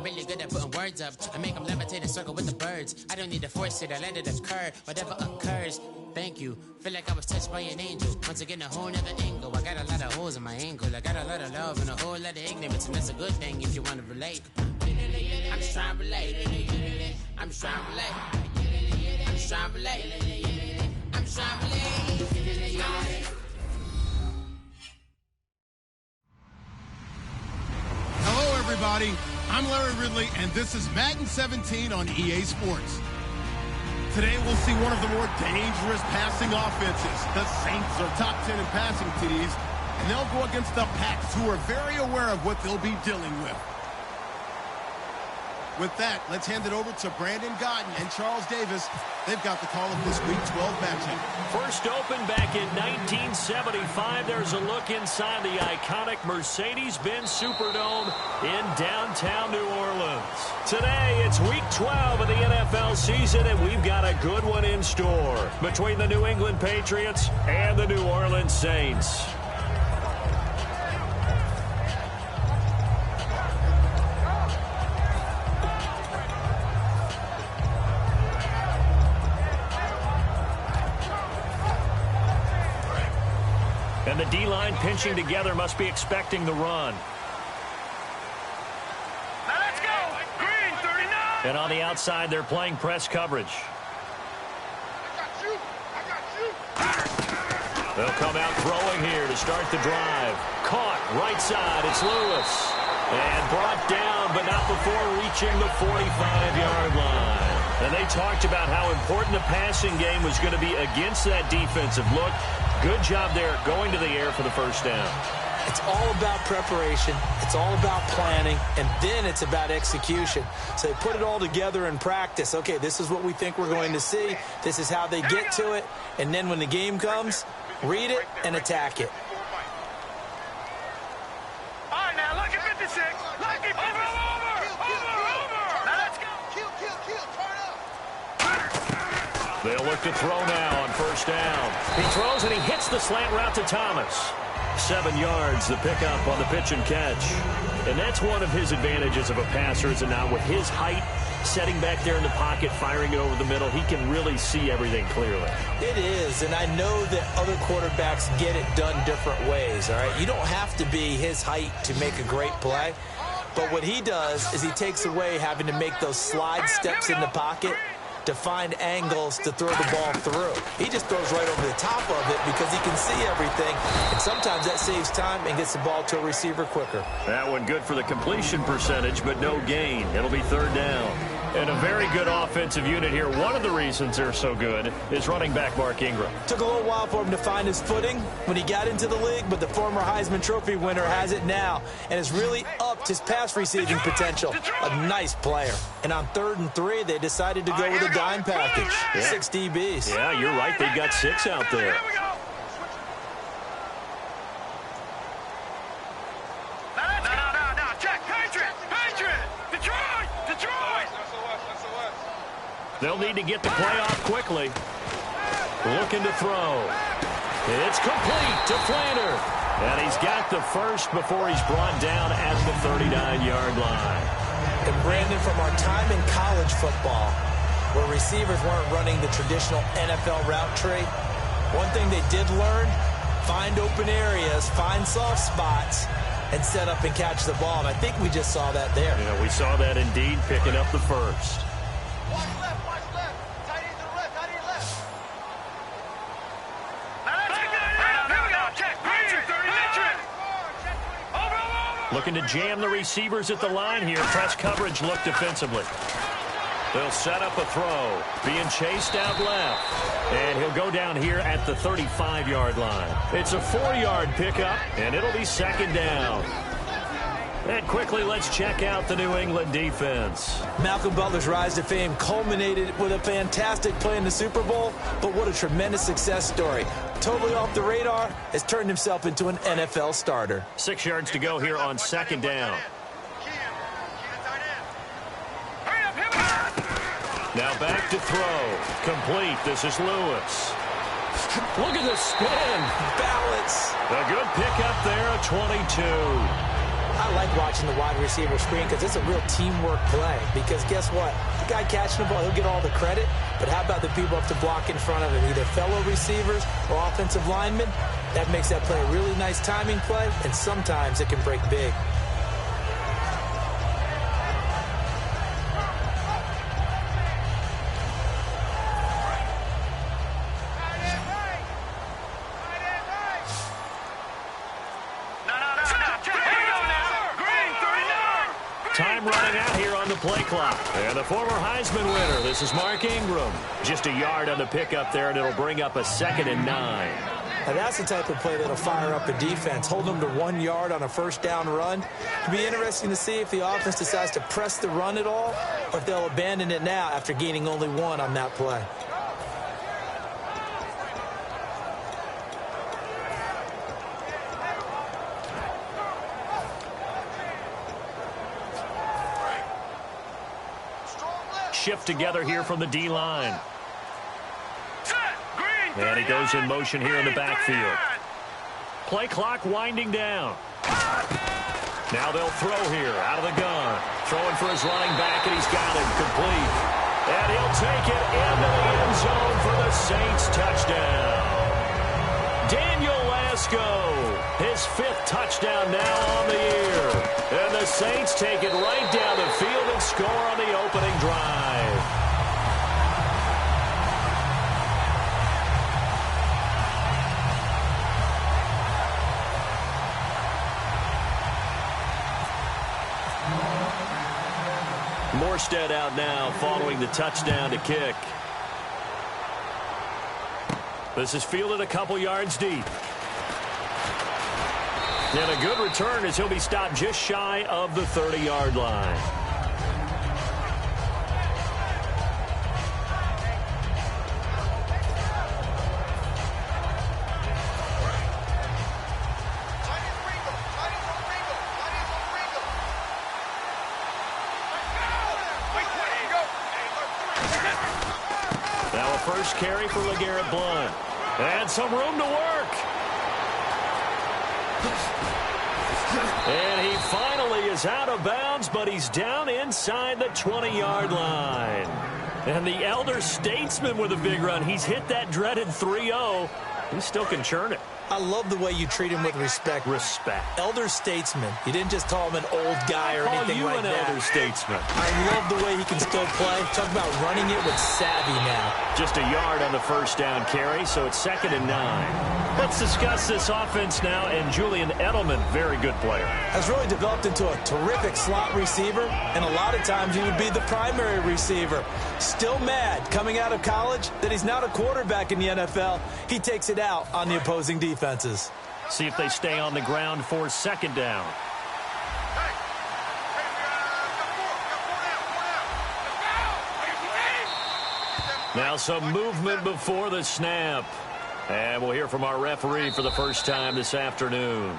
really good at putting words up. I make them levitate and circle with the birds. I don't need to force it, I let it occur. Whatever occurs, thank you. Feel like I was touched by an angel. Once again, a whole nother angle. I got a lot of holes in my ankle. I got a lot of love and a whole lot of ignorance, and that's a good thing if you want to relate. I'm just trying to relate. I'm just trying to relate. I'm just trying to relate. I'm just trying to relate. Hello, everybody. I'm Larry Ridley, and this is Madden 17 on EA Sports. Today, we'll see one of the more dangerous passing offenses. The Saints are top 10 in passing TDs, and they'll go against the Pats, who are very aware of what they'll be dealing with. With that, let's hand it over to Brandon Godden and Charles Davis. They've got the call of this Week 12 matchup. First opened back in 1975. There's a look inside the iconic Mercedes-Benz Superdome in downtown New Orleans. Today, it's Week 12 of the NFL season, and we've got a good one in store between the New England Patriots and the New Orleans Saints. And the D-line pinching together must be expecting the run. Now let's go! Green, 39! And on the outside, they're playing press coverage. I got you! They'll come out throwing here to start the drive. Caught, right side, it's Lewis. And brought down, but not before reaching the 45-yard line. And they talked about how important the passing game was going to be against that defensive look. Good job there going to the air for the first down. It's all about preparation. It's all about planning. And then it's about execution. So they put it all together in practice. Okay, this is what we think we're going to see. This is how they get to it. And then when the game comes, read it and attack it. All right, now look at 56. Look at 56. Over. Now let's go. Kill. Turn up. They'll look to throw now on first down. He throws and he hits the slant route to Thomas. 7 yards, the pickup on the pitch and catch. And that's one of his advantages of a passer, is that now with his height, setting back there in the pocket, firing it over the middle, he can really see everything clearly. It is, and I know that other quarterbacks get it done different ways, all right? You don't have to be his height to make a great play. But what he does is he takes away having to make those slide steps in the pocket to find angles to throw the ball through. He just throws right over the top of it because he can see everything, and sometimes that saves time and gets the ball to a receiver quicker. That one good for the completion percentage, but no gain. It'll be third down. And a very good offensive unit here. One of the reasons they're so good is running back Mark Ingram. Took a little while for him to find his footing when he got into the league, but the former Heisman Trophy winner has it now and has really upped his pass receiving potential. A nice player. And on 3rd and 3, they decided to go with a dime package. Yeah. 6 DBs. Yeah, you're right. They've got 6 out there. They'll need to get the play off quickly. Looking to throw. It's complete to Flanner. And he's got the first before he's brought down at the 39-yard line. And Brandon, from our time in college football, where receivers weren't running the traditional NFL route tree, one thing they did learn, find open areas, find soft spots, and set up and catch the ball. And I think we just saw that there. Yeah, we saw that indeed, picking up the first. Watch left. Tight end to the left. Looking to jam the receivers at the line here. Press coverage look defensively. They'll set up a throw. Being chased out left. And he'll go down here at the 35-yard line. It's a 4-yard pickup, and it'll be second down. And quickly, let's check out the New England defense. Malcolm Butler's rise to fame culminated with a fantastic play in the Super Bowl, but what a tremendous success story. Totally off the radar, has turned himself into an NFL starter. 6 yards to go here on second down. Now back to throw. Complete. This is Lewis. Look at the spin. Balance. A good pickup there, a 22. I like watching the wide receiver screen because it's a real teamwork play. Because guess what? The guy catching the ball, he'll get all the credit. But how about the people up to block in front of him, either fellow receivers or offensive linemen? That makes that play a really nice timing play, and sometimes it can break big. Time running out here on the play clock. And the former Heisman winner, this is Mark Ingram. Just a yard on the pickup there, and it'll bring up a 2nd and 9. Now that's the type of play that'll fire up a defense. Hold them to 1 yard on a first down run. It'll be interesting to see if the offense decides to press the run at all, or if they'll abandon it now after gaining only 1 on that play. Shift together here from the D-line. And he goes in motion here in the backfield. Play clock winding down. Now they'll throw here out of the gun. Throwing for his running back, and he's got him complete. And he'll take it into the end zone for the Saints touchdown. Daniel Lasco, his 5th touchdown now on the year. And the Saints take it right down the field and score on the opening drive. Morstead out now following the touchdown to kick. This is fielded a couple yards deep. And a good return as he'll be stopped just shy of the 30-yard line. Now a first carry for LeGarrette Blount. And some room to work. And he finally is out of bounds, but he's down inside the 20-yard line. And the elder statesman with a big run. He's hit that dreaded 3-0. He still can churn it. I love the way you treat him with respect. Respect. Elder statesman. You didn't just call him an old guy or anything like that. Call you an elder statesman. I love the way he can still play. Talk about running it with savvy now. Just a yard on the first down carry, so it's 2nd and 9. Let's discuss this offense now, and Julian Edelman, very good player. Has really developed into a terrific slot receiver, and a lot of times he would be the primary receiver. Still mad coming out of college that he's not a quarterback in the NFL. He takes it out on the opposing defenses. See if they stay on the ground for 2nd down. Now some movement before the snap. And we'll hear from our referee for the first time this afternoon.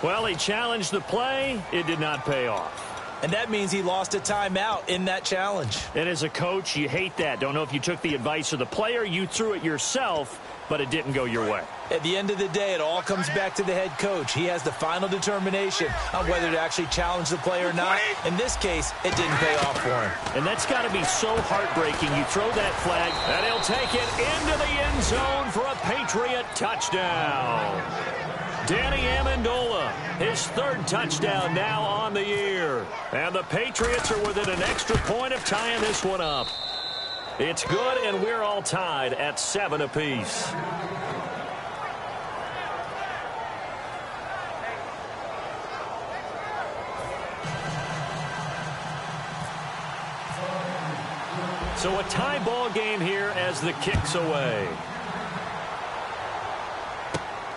Well, he challenged the play. It did not pay off. And that means he lost a timeout in that challenge. And as a coach, you hate that. Don't know if you took the advice of the player, you threw it yourself, but it didn't go your way. At the end of the day, it all comes back to the head coach. He has the final determination on whether to actually challenge the play or not. In this case, it didn't pay off for him. And that's got to be so heartbreaking. You throw that flag, and he'll take it into the end zone for a Patriot touchdown. Danny Amendola, his 3rd touchdown now on the year. And the Patriots are within an extra point of tying this one up. It's good, and we're all tied at 7 apiece. So a tie ball game here as the kick's away.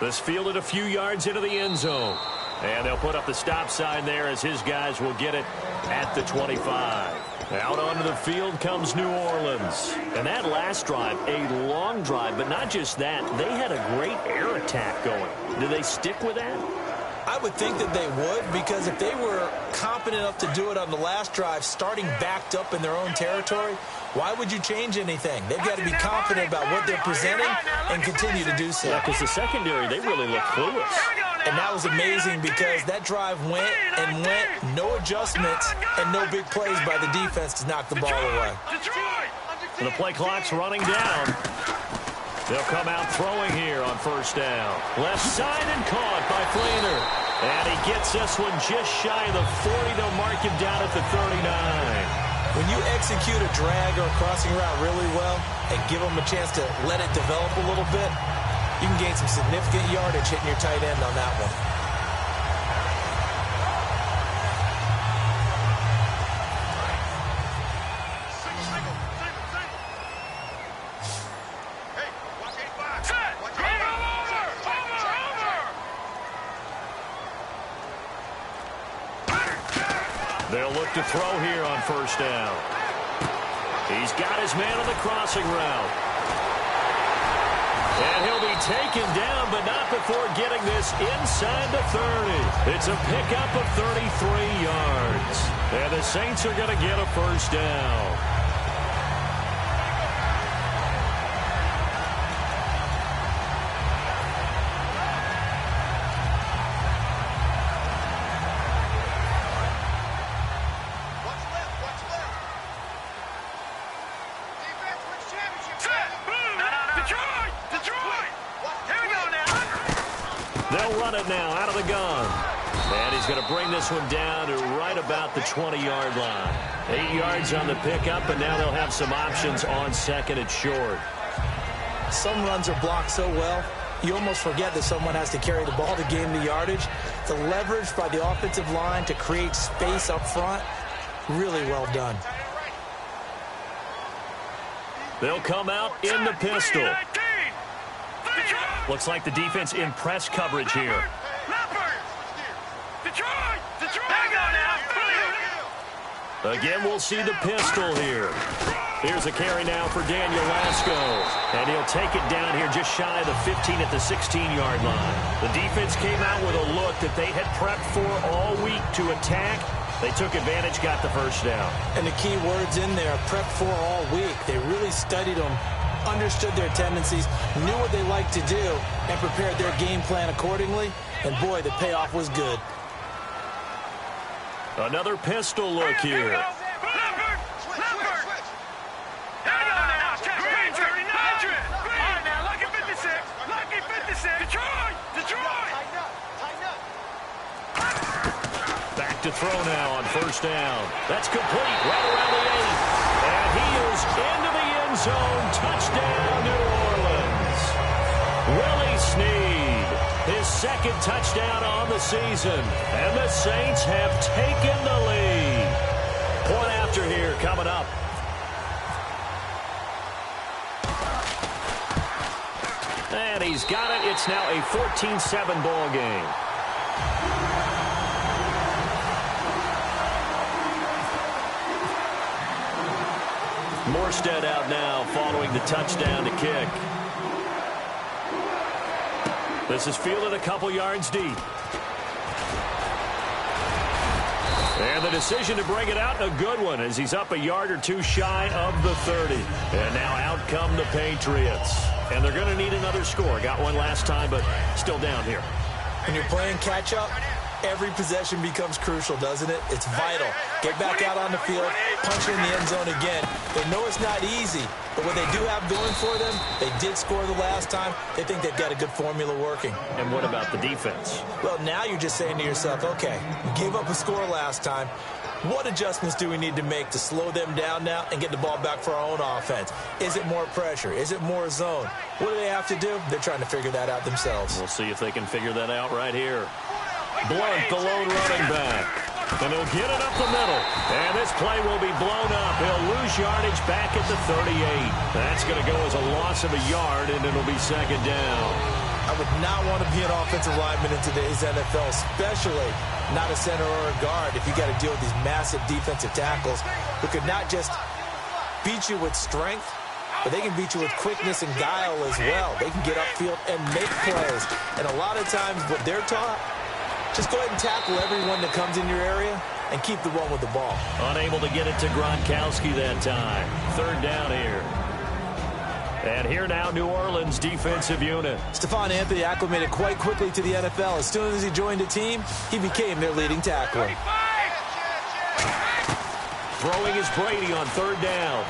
This fielded a few yards into the end zone. And they'll put up the stop sign there as his guys will get it at the 25. Out onto the field comes New Orleans. And that last drive, a long drive, but not just that. They had a great air attack going. Do they stick with that? I would think that they would, because if they were competent enough to do it on the last drive, starting backed up in their own territory, Why would you change anything? They've got to be confident about what they're presenting and continue to do so. Yeah, because the secondary, they really look clueless. And that was amazing because that drive went and went, no adjustments, and no big plays by the defense to knock the ball away. The play clock's running down. They'll come out throwing here on first down. Left side and caught by Flainer. And he gets this one just shy of the 40. They'll mark him down at the 39. When you execute a drag or a crossing route really well and give them a chance to let it develop a little bit, you can gain some significant yardage hitting your tight end on that one. They'll look to throw here on first down. He's got his man on the crossing route. And he'll be taken down, but not before getting this inside the 30. It's a pickup of 33 yards. And the Saints are going to get a first down. They'll run it now out of the gun. And he's going to bring this one down to right about the 20-yard line. 8 yards on the pickup, and now they'll have some options on second and short. Some runs are blocked so well, you almost forget that someone has to carry the ball to gain the yardage. The leverage by the offensive line to create space up front, really well done. They'll come out in the pistol. Looks like the defense in press coverage here. Again, we'll see the pistol here. Here's a carry now for Daniel Lasco. And he'll take it down here just shy of the 15 at the 16-yard line. The defense came out with a look that they had prepped for all week to attack. They took advantage, got the first down. And the key words in there, prepped for all week. They really studied them, understood their tendencies, knew what they liked to do, and prepared their game plan accordingly. And boy, the payoff was good. Another pistol look here. Back to throw now on first down. That's complete right around the 8. And he is into the end zone. Touchdown, New Orleans. Willie Snead, his second touchdown on the season. And the Saints have taken the lead. Point after here coming up. And he's got it. It's now a 14-7 ball game. Morstead out now following the touchdown to kick. This is fielded a couple yards deep. And the decision to bring it out, a good one, as he's up a yard or two shy of the 30. And now out come the Patriots. And they're going to need another score. Got one last time, but still down here. When you're playing catch-up, every possession becomes crucial, doesn't it? It's vital. Get back out on the field, punch in the end zone again. They know it's not easy, but what they do have going for them, they did score the last time. They think they've got a good formula working. And what about the defense? Well, now you're just saying to yourself, okay, we gave up a score last time. What adjustments do we need to make to slow them down now and get the ball back for our own offense? Is it more pressure? Is it more zone? What do they have to do? They're trying to figure that out themselves. We'll see if they can figure that out right here. Blunt, the lone running back. And he'll get it up the middle. And this play will be blown up. He'll lose yardage back at the 38. That's going to go as a loss of a yard, and it'll be second down. I would not want to be an offensive lineman in today's NFL, especially not a center or a guard, if you got to deal with these massive defensive tackles who could not just beat you with strength, but they can beat you with quickness and guile as well. They can get upfield and make plays. And a lot of times what they're taught, just go ahead and tackle everyone that comes in your area, and keep the run with the ball. Unable to get it to Gronkowski that time. Third down here. And here now, New Orleans defensive unit. Stephon Anthony acclimated quite quickly to the NFL. As soon as he joined the team, he became their leading tackler. Throwing is Brady on third down.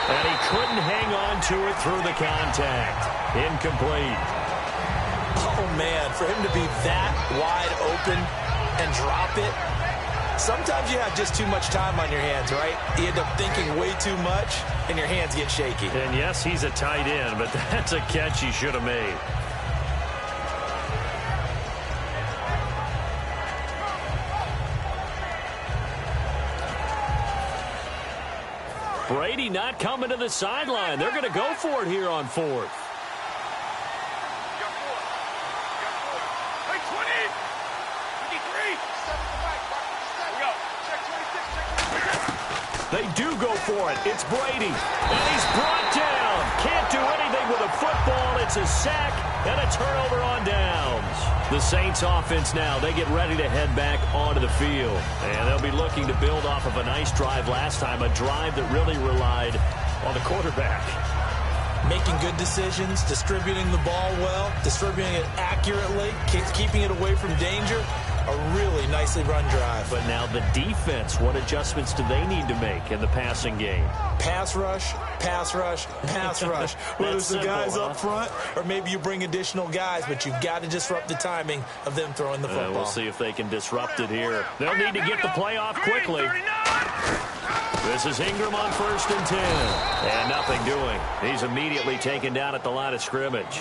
And he couldn't hang on to it through the contact. Incomplete. Oh, man, for him to be that wide open and drop it. Sometimes you have just too much time on your hands, right? You end up thinking way too much, and your hands get shaky. And yes, he's a tight end, but that's a catch he should have made. Brady not coming to the sideline. They're going to go for it here on fourth. They do go for it. It's Brady. And he's brought down. Can't do anything with a football. It's a sack and a turnover on downs. The Saints offense now, they get ready to head back onto the field. And they'll be looking to build off of a nice drive last time, a drive that really relied on the quarterback. Making good decisions, distributing the ball well, distributing it accurately, keeping it away from danger. A really nicely run drive. But now the defense, what adjustments do they need to make in the passing game? Pass rush, pass rush, pass rush. Whether it's the guys up front or maybe you bring additional guys, but you've got to disrupt the timing of them throwing the football. We'll see if they can disrupt it here. They'll need to get the play off quickly. This is Ingram on 1st and 10. And nothing doing. He's immediately taken down at the line of scrimmage.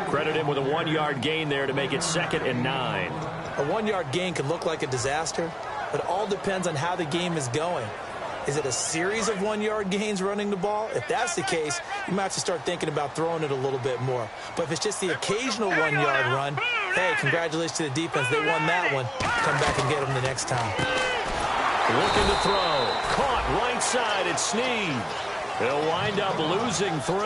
Credit him with a 1-yard gain there to make it 2nd and 9. A 1-yard gain can look like a disaster, but it all depends on how the game is going. Is it a series of 1-yard gains running the ball? If that's the case, you might have to start thinking about throwing it a little bit more. But if it's just the occasional 1-yard run, hey, congratulations to the defense. They won that one. Come back and get them the next time. Looking to throw. Caught right side. It's Snead. He'll wind up losing 3.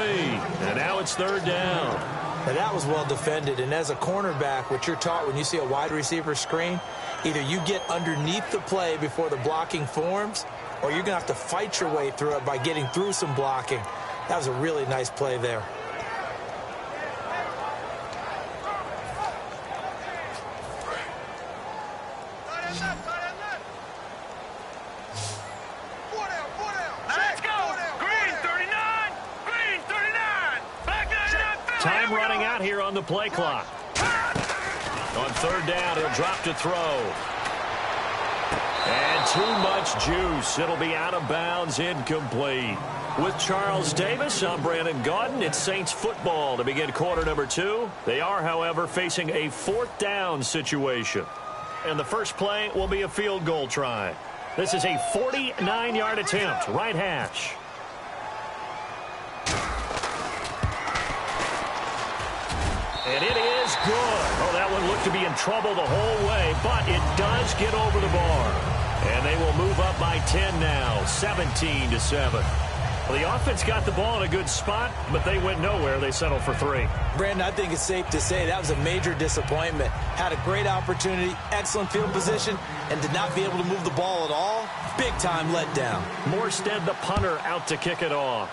And now it's 3rd down. Now that was well defended, and as a cornerback, what you're taught when you see a wide receiver screen, either you get underneath the play before the blocking forms, or you're going to have to fight your way through it by getting through some blocking. That was a really nice play there. Time running out here on the play clock. On 3rd down, he'll drop to throw. And too much juice. It'll be out of bounds, incomplete. With Charles Davis, I'm Brandon Gaudin. It's Saints football to begin quarter number 2. They are, however, facing a 4th down situation. And the first play will be a field goal try. This is a 49-yard attempt, right hash. And it is good. Oh, that one looked to be in trouble the whole way, but it does get over the bar. And they will move up by 10 now, 17-7. Well, the offense got the ball in a good spot, but they went nowhere. They settled for 3. Brandon, I think it's safe to say that was a major disappointment. Had a great opportunity, excellent field position, and did not be able to move the ball at all. Big-time letdown. Morstead, the punter, out to kick it off.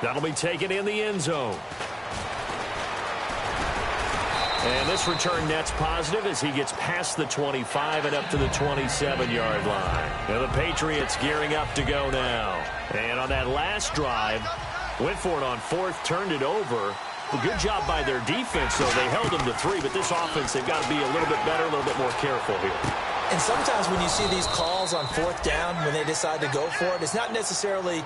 That'll be taken in the end zone. And this return net's positive as he gets past the 25 and up to the 27-yard line. And the Patriots gearing up to go now. And on that last drive, went for it on 4th, turned it over. A good job by their defense, though. They held them to 3, but this offense, they've got to be a little bit better, a little bit more careful here. And sometimes when you see these calls on 4th down, when they decide to go for it, it's not necessarily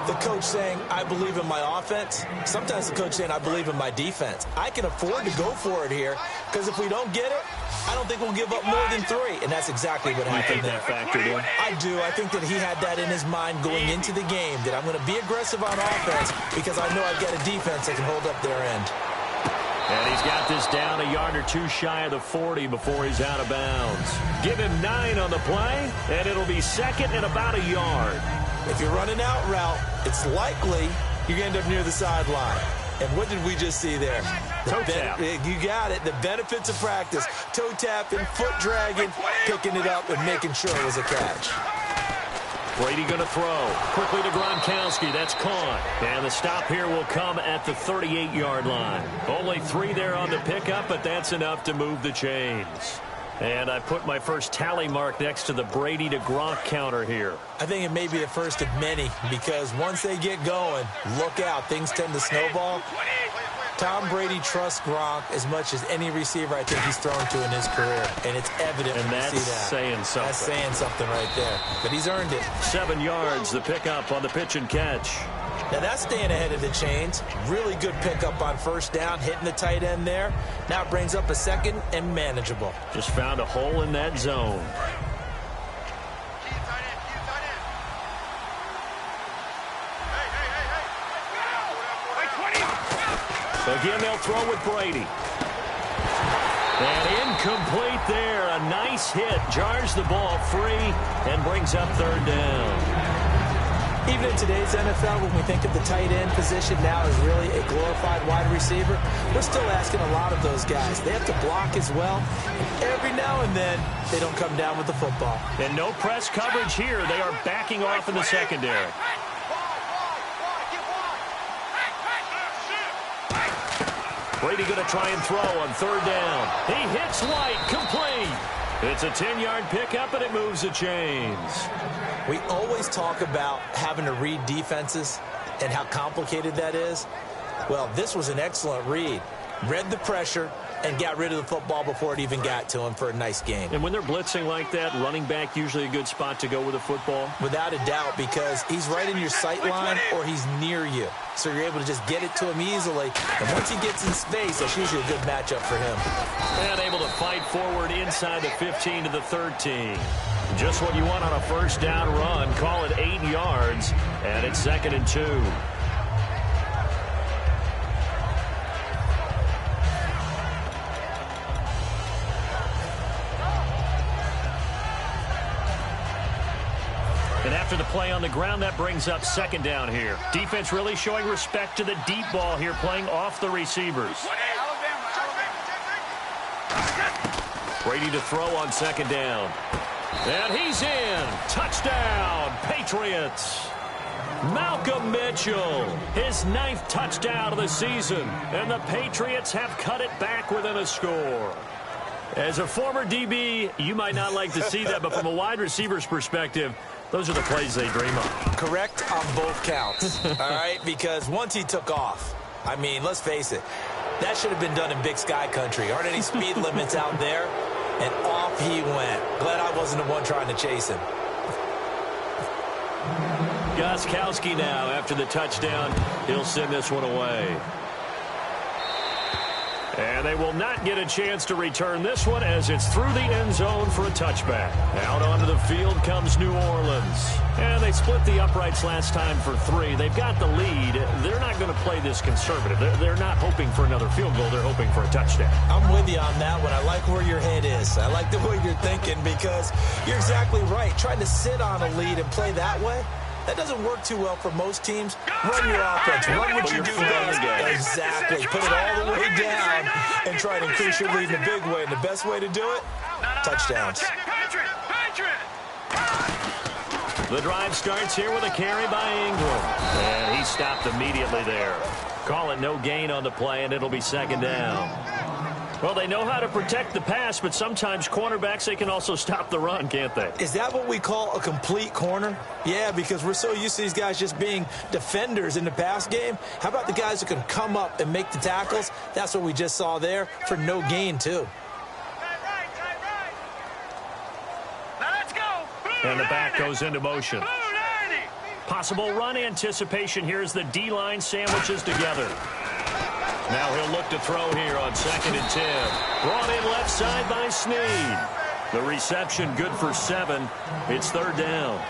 the coach saying, I believe in my offense. Sometimes the coach saying, I believe in my defense. I can afford to go for it here, because if we don't get it, I don't think we'll give up more than 3. And that's exactly what happened there. You think that factored in? I do. I think that he had that in his mind going into the game, that I'm going to be aggressive on offense because I know I've got a defense that can hold up their end. And he's got this down a yard or 2 shy of the 40 before he's out of bounds. Give him 9 on the play, and it'll be 2nd and about a yard. If you're running out route, it's likely you're going to end up near the sideline. And what did we just see there? Toe tap. You got it. The benefits of practice. Toe tapping, foot dragging, picking it up, and making sure it was a catch. Brady going to throw. Quickly to Gronkowski. That's caught. And the stop here will come at the 38-yard line. Only 3 there on the pickup, but that's enough to move the chains. And I put my first tally mark next to the Brady to Gronk counter here. I think it may be the first of many, because once they get going, look out. Things tend to snowball. Tom Brady trusts Gronk as much as any receiver I think he's thrown to in his career. And it's evident when you see that. And that's saying something. That's saying something right there. But he's earned it. 7 yards, the pickup on the pitch and catch. Now that's staying ahead of the chains. Really good pickup on first down, hitting the tight end there. Now it brings up a second and manageable. Just found a hole in that zone. Again, they'll throw with Brady. And incomplete there. A nice hit. Jars the ball free and brings up 3rd down. Even in today's NFL, when we think of the tight end position now as really a glorified wide receiver, we're still asking a lot of those guys. They have to block as well. And every now and then, they don't come down with the football. And no press coverage here. They are backing off in the secondary. Brady going to try and throw on 3rd down. He hits White, complete. It's a 10-yard pickup, and it moves the chains. We always talk about having to read defenses and how complicated that is. Well, this was an excellent read. Read the pressure and got rid of the football before it even got to him for a nice game. And when they're blitzing like that, running back usually a good spot to go with the football? Without a doubt, because he's right in your sight line or he's near you. So you're able to just get it to him easily. And once he gets in space, that's usually a good matchup for him. And able to fight forward inside the 15 to the 13. Just what you want on a first down run. Call it 8 yards, and it's 2nd and 2. And after the play on the ground, that brings up 2nd down here. Defense really showing respect to the deep ball here, playing off the receivers. Brady to throw on 2nd down. And he's in. Touchdown, Patriots. Malcolm Mitchell, his 9th touchdown of the season. And the Patriots have cut it back within a score. As a former DB, you might not like to see that, but from a wide receiver's perspective, those are the plays they dream of. Correct on both counts, all right? Because once he took off, I mean, let's face it, that should have been done in Big Sky country. Aren't any speed limits out there? And off he went. Glad I wasn't the one trying to chase him. Gostkowski now, after the touchdown, he'll send this one away. And they will not get a chance to return this one as it's through the end zone for a touchback. Out onto the field comes New Orleans. And they split the uprights last time for 3. They've got the lead. They're not going to play this conservative. They're not hoping for another field goal. They're hoping for a touchdown. I'm with you on that one. I like where your head is. I like the way you're thinking because you're exactly right. Trying to sit on a lead and play that way, that doesn't work too well for most teams. Run your offense. Run what you do best. Exactly. Put it all the way down and try to increase your lead in a big way. And the best way to do it, touchdowns. The drive starts here with a carry by Ingram. And he stopped immediately there. Call it no gain on the play, and it'll be 2nd down. Well, they know how to protect the pass, but sometimes cornerbacks, they can also stop the run, can't they? Is that what we call a complete corner? Yeah, because we're so used to these guys just being defenders in the pass game. How about the guys who can come up and make the tackles? That's what we just saw there for no gain, too. Now let's go. And the back goes into motion. Possible run anticipation here as the D-line sandwiches together. Now he'll look to throw here on 2nd and 10. Brought in left side by Snead. The reception good for 7. It's 3rd down.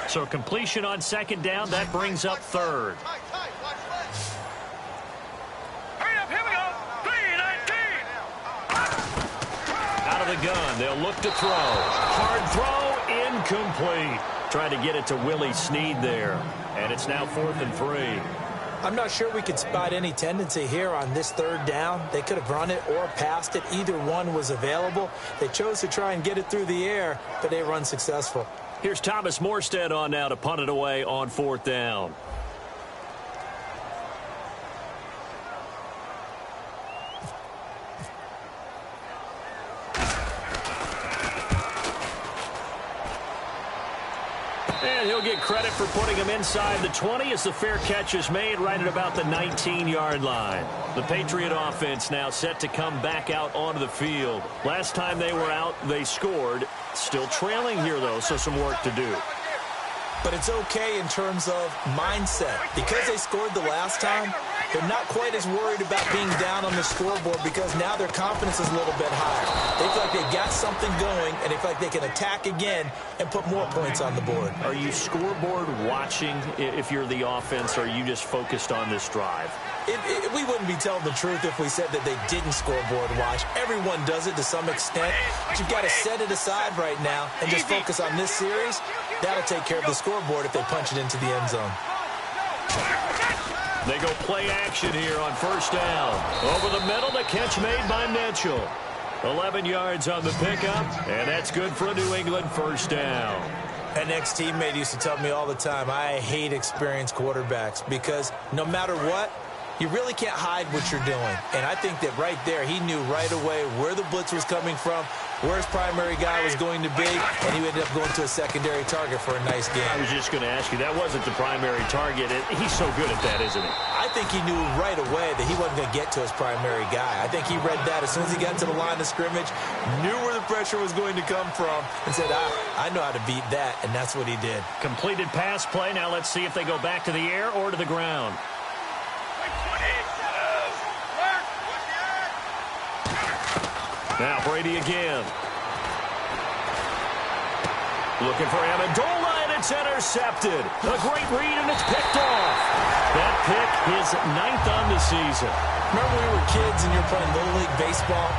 So completion on 2nd down. That brings up 3rd. of the gun. They'll look to throw. Hard throw, incomplete. Trying to get it to Willie Snead there. And it's now 4th and 3. I'm not sure we could spot any tendency here on this 3rd down. They could have run it or passed it. Either one was available. They chose to try and get it through the air, but they were unsuccessful. Here's Thomas Morstead on now to punt it away on 4th down. And he'll get credit for putting him inside the 20 as the fair catch is made right at about the 19-yard line. The Patriot offense now set to come back out onto the field. Last time they were out, they scored. Still trailing here, though, so some work to do. But it's okay in terms of mindset. Because they scored the last time, they're not quite as worried about being down on the scoreboard because now their confidence is a little bit higher. They feel like they've got something going, and they feel like they can attack again and put more points on the board. Are you scoreboard watching if you're the offense, or are you just focused on this drive? We wouldn't be telling the truth if we said that they didn't scoreboard watch. Everyone does it to some extent. But you've got to set it aside right now and just focus on this series. That'll take care of the scoreboard if they punch it into the end zone. They go play action here on 1st down. Over the middle, the catch made by Mitchell. 11 yards on the pickup, and that's good for a New England 1st down. An ex-teammate used to tell me all the time, I hate experienced quarterbacks because no matter what, you really can't hide what you're doing. And I think that right there, he knew right away where the blitz was coming from, where his primary guy was going to be, and he ended up going to a secondary target for a nice game. I was just going to ask you, that wasn't the primary target. He's so good at that, isn't he? I think he knew right away that he wasn't going to get to his primary guy. I think he read that as soon as he got to the line of scrimmage, knew where the pressure was going to come from, and said, I know how to beat that, and that's what he did. Completed pass play. Now let's see if they go back to the air or to the ground. Now Brady again. Looking for Amendola, and it's intercepted. A great read, and it's picked off. That pick, his 9th on the season. Remember when we were kids and you were playing Little League Baseball,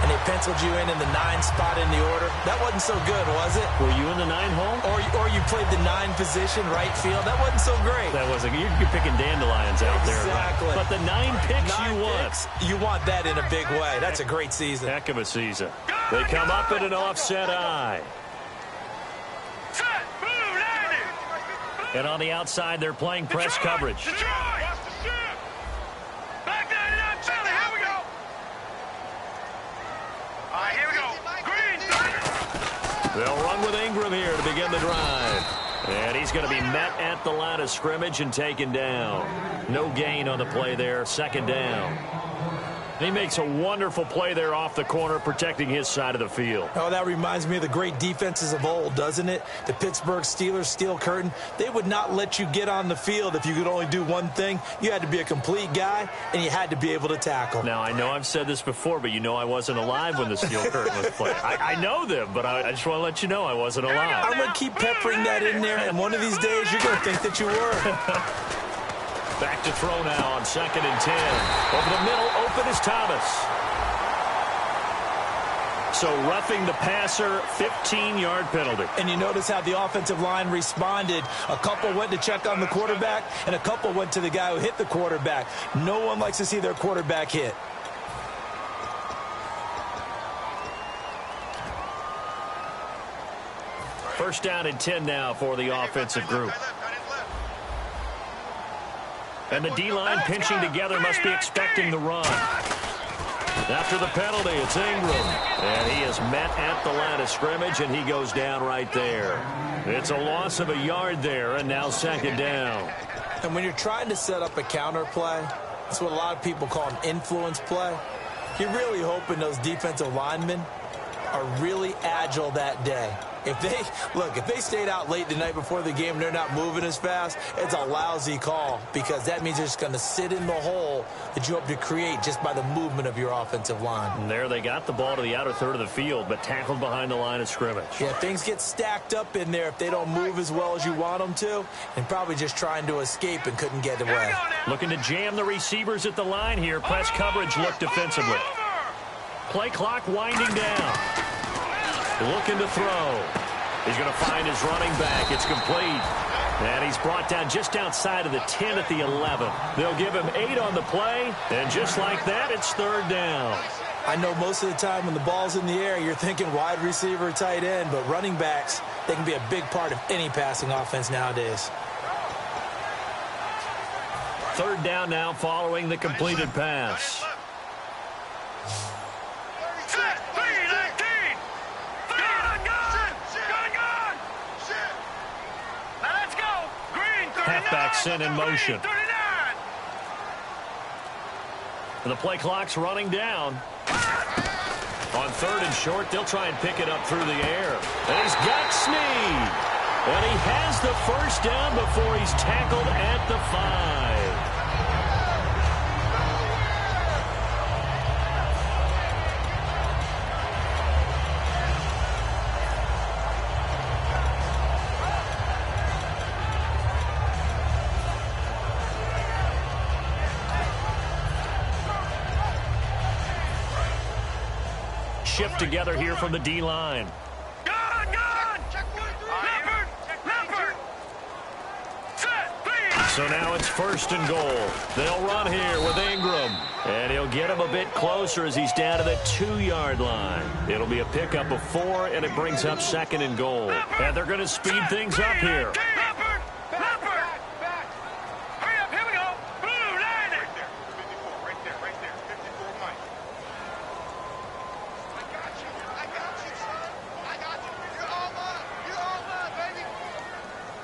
and they penciled you in the 9 spot in the order? That wasn't so good, was it? Were you in the 9 hole? Or you played the 9 position, right field? That wasn't so great. That wasn't. You're picking dandelions out there. Exactly. Right? But the 9 picks you want. You want that in a big way. That's a great season. Heck of a season. They come up at an offset eye. And on the outside, they're playing press coverage. They'll run with Ingram here to begin the drive. And he's going to be met at the line of scrimmage and taken down. No gain on the play there. 2nd down. He makes a wonderful play there off the corner, protecting his side of the field. Oh, that reminds me of the great defenses of old, doesn't it? The Pittsburgh Steelers steel curtain. They would not let you get on the field if you could only do one thing. You had to be a complete guy, and you had to be able to tackle. Now, I know I've said this before, but you know I wasn't alive when the steel curtain was played. I know them, but I just want to let you know I wasn't alive. I'm going to keep peppering that in there, and one of these days you're going to think that you were. Back to throw now on 2nd and 10. Over the middle, open is Thomas. So roughing the passer, 15-yard penalty. And you notice how the offensive line responded. A couple went to check on the quarterback, and a couple went to the guy who hit the quarterback. No one likes to see their quarterback hit. First down and 10 now for the offensive group. And the D-line pinching together must be expecting the run. After the penalty, it's Ingram. And he is met at the line of scrimmage, and he goes down right there. It's a loss of a yard there, and now 2nd down. And when you're trying to set up a counter play, that's what a lot of people call an influence play. You're really hoping those defensive linemen are really agile that day. If they stayed out late the night before the game and they're not moving as fast, it's a lousy call because that means they're just going to sit in the hole that you hope to create just by the movement of your offensive line. And there they got the ball to the outer third of the field, but tackled behind the line of scrimmage. Yeah, things get stacked up in there if they don't move as well as you want them to, and probably just trying to escape and couldn't get away. Looking to jam the receivers at the line here. Press coverage look defensively. Play clock winding down. looking to throw. He's going to find his running back. It's complete. And he's brought down just outside of the 10 at the 11. They'll give him 8 on the play, and just like that, it's third down. I know most of the time when the ball's in the air, you're thinking wide receiver, tight end, but running backs, they can be a big part of any passing offense nowadays. Third down now following the completed pass. Halfback sent in motion. And the play clock's running down. On third and short, they'll try and pick it up through the air. And he's got Snead. And he has the first down before he's tackled at the 5. Shift together here from the D-line. So now it's first and goal. They'll run here with Ingram. And he'll get him a bit closer as he's down to the 2-yard line. It'll be a pickup of 4, and it brings up second and goal. And they're going to speed things up here.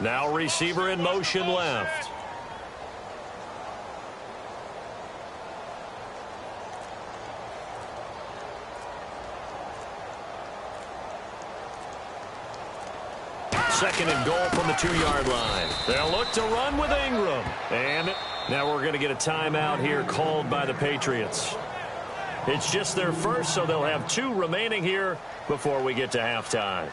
Now receiver in motion left. Second and goal from the 2-yard line. They'll look to run with Ingram. And now we're going to get a timeout here called by the Patriots. It's just their first, so they'll have 2 remaining here before we get to halftime.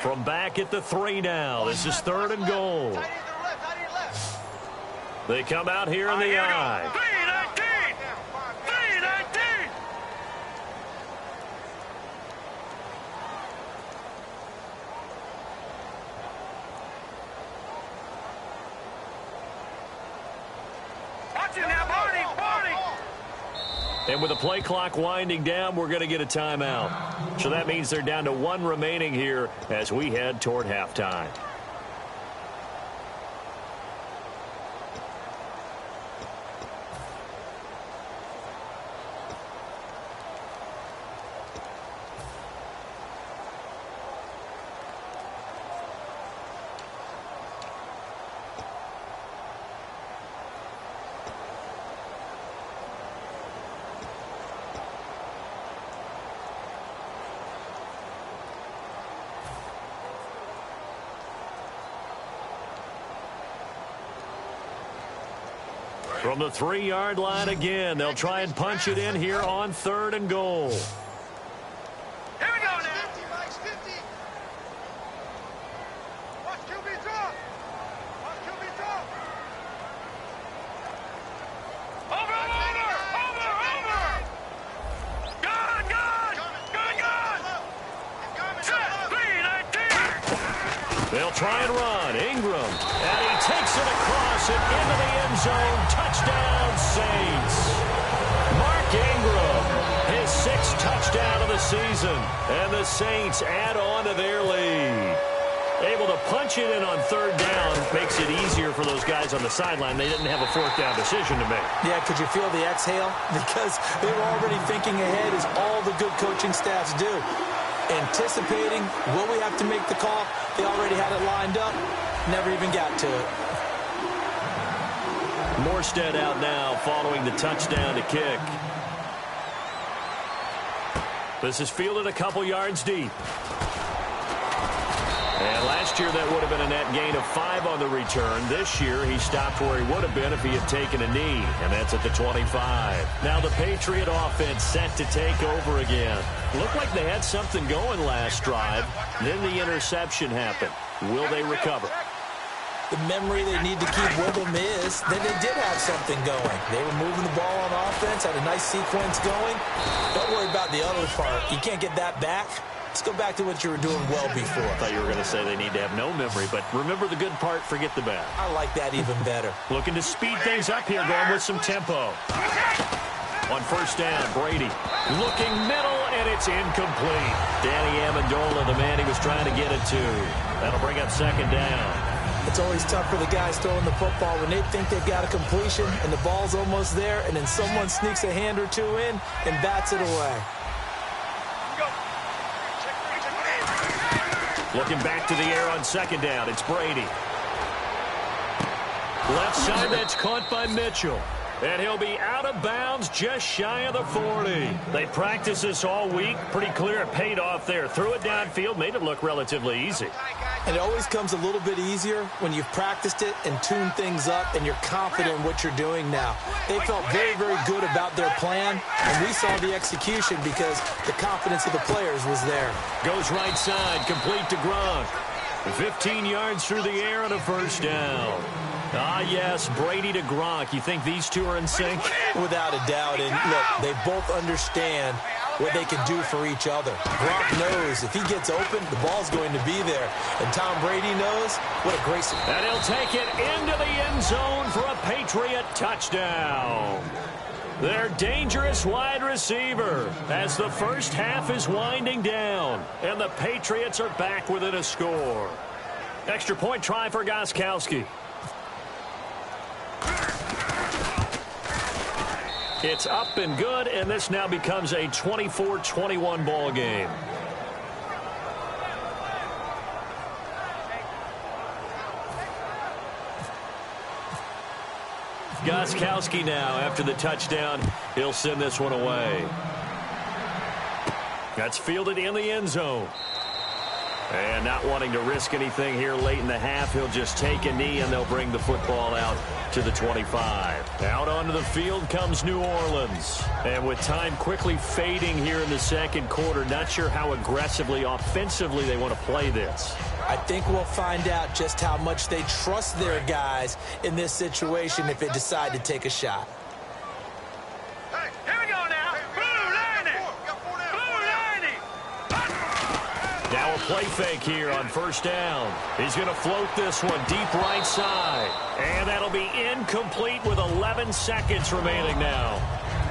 From back at the 3 now. This is third and goal. They come out here in the I. And with the play clock winding down, we're going to get a timeout. So that means they're down to 1 remaining here as we head toward halftime. From the 3-yard line again, they'll try and punch it in here on third and goal. Here we go now. 50. Watch QB drop. Watch QB drop. Over. Gun. They'll try and run. Ingram. And he takes it across and into the end zone. Touchdown, Saints. Mark Ingram, his 6th touchdown of the season. And the Saints add on to their lead. Able to punch it in on third down makes it easier for those guys on the sideline. They didn't have a 4th down decision to make. Yeah, could you feel the exhale? Because they were already thinking ahead, as all the good coaching staffs do. Anticipating, will we have to make the call? They already had it lined up. Never even got to it. Morstead out now following the touchdown to kick. This is fielded a couple yards deep. And last year, that would have been a net gain of 5 on the return. This year, he stopped where he would have been if he had taken a knee, and that's at the 25. Now the Patriot offense set to take over again. Looked like they had something going last drive. Then the interception happened. Will they recover? The memory they need to keep with them is that they did have something going. They were moving the ball on offense, had a nice sequence going. Don't worry about the other part. You can't get that back. Let's go back to what you were doing well before. I thought you were going to say they need to have no memory, but remember the good part, forget the bad. I like that even better. Looking to speed things up here, going with some tempo. On first down, Brady looking middle, and it's incomplete. Danny Amendola, the man he was trying to get it to. That'll bring up second down. It's always tough for the guys throwing the football when they think they've got a completion and the ball's almost there, and then someone sneaks a hand or two in and bats it away. Looking back to the air on second down, it's Brady. Left side, that's caught by Mitchell. And he'll be out of bounds just shy of the 40. They practiced this all week. Pretty clear it paid off there. Threw it downfield, made it look relatively easy. And it always comes a little bit easier when you've practiced it and tuned things up and you're confident in what you're doing now. They felt very, very good about their plan, and we saw the execution because the confidence of the players was there. Goes right side, complete to Gronk. 15 yards through the air and a first down. Ah, yes, Brady to Gronk. You think these two are in sync? Without a doubt. And look, they both understand what they can do for each other. Gronk knows if he gets open, the ball's going to be there. And Tom Brady knows what a great... And he'll take it into the end zone for a Patriot touchdown. Their dangerous wide receiver as the first half is winding down. And the Patriots are back within a score. Extra point try for Gostkowski. It's up and good, and this now becomes a 24-21 ball game. Gostkowski now, after the touchdown, he'll send this one away. That's fielded in the end zone. And not wanting to risk anything here late in the half, he'll just take a knee, and they'll bring the football out to the 25. Out onto the field comes New Orleans. And with time quickly fading here in the second quarter, not sure how aggressively, offensively they want to play this. I think we'll find out just how much they trust their guys in this situation if they decide to take a shot. Hey, here we go now. Blue lining. Blue lining. Now a play fake here on first down. He's going to float this one deep right side. And that'll be incomplete with 11 seconds remaining now.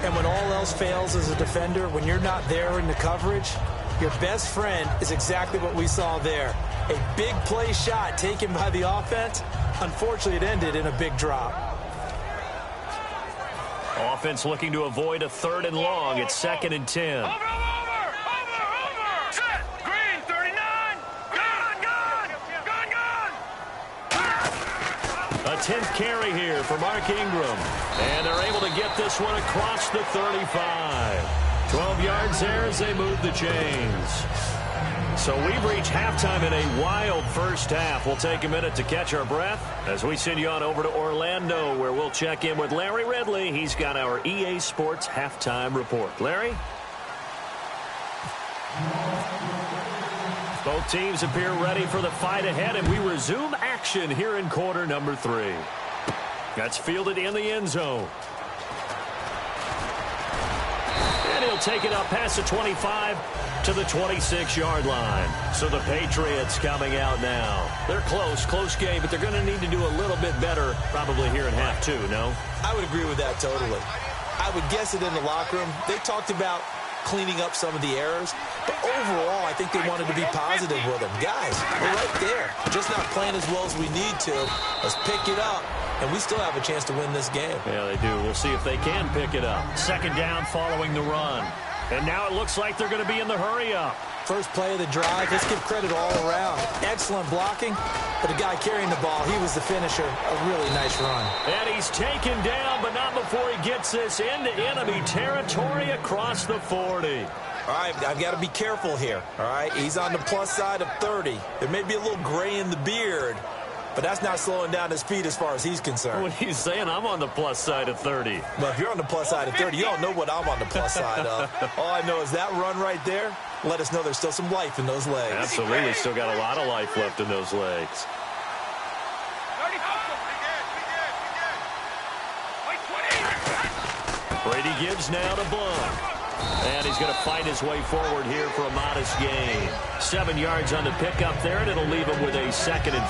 And when all else fails as a defender, when you're not there in the coverage, your best friend is exactly what we saw there. A big play shot taken by the offense. Unfortunately, it ended in a big drop. Offense looking to avoid a 3rd and long. It's 2nd and 10. Over. Set. Green, 39. Gone. A 10th carry here for Mark Ingram. And they're able to get this one across the 35. 12 yards there as they move the chains. So we've reached halftime in a wild first half. We'll take a minute to catch our breath as we send you on over to Orlando, where we'll check in with Larry Ridley. He's got our EA Sports halftime report. Larry? Both teams appear ready for the fight ahead, and we resume action here in quarter number 3. That's fielded in the end zone. And he'll take it up past the 25 to the 26-yard line. So the Patriots coming out now. They're close game, but they're going to need to do a little bit better probably here in half 2, no? I would agree with that totally. I would guess it in the locker room. They talked about cleaning up some of the errors, but overall, I think they wanted to be positive with them. Guys, we're right there. Just not playing as well as we need to. Let's pick it up, and we still have a chance to win this game. Yeah, they do. We'll see if they can pick it up. 2nd down following the run. And now it looks like they're going to be in the hurry-up. First play of the drive. Let's give credit all around. Excellent blocking, but the guy carrying the ball, he was the finisher. A really nice run. And he's taken down, but not before he gets this into enemy territory across the 40. All right, I've got to be careful here, all right? He's on the plus side of 30. There may be a little gray in the beard, but that's not slowing down his speed as far as he's concerned. What are you saying? I'm on the plus side of 30. Well, if you're on the plus side of 30, you don't know what I'm on the plus side of. All I know is that run right there let us know there's still some life in those legs. Absolutely, still got a lot of life left in those legs. Brady gives now to Blunt. And he's going to fight his way forward here for a modest gain. 7 yards on the pickup there, and it'll leave him with a 2nd and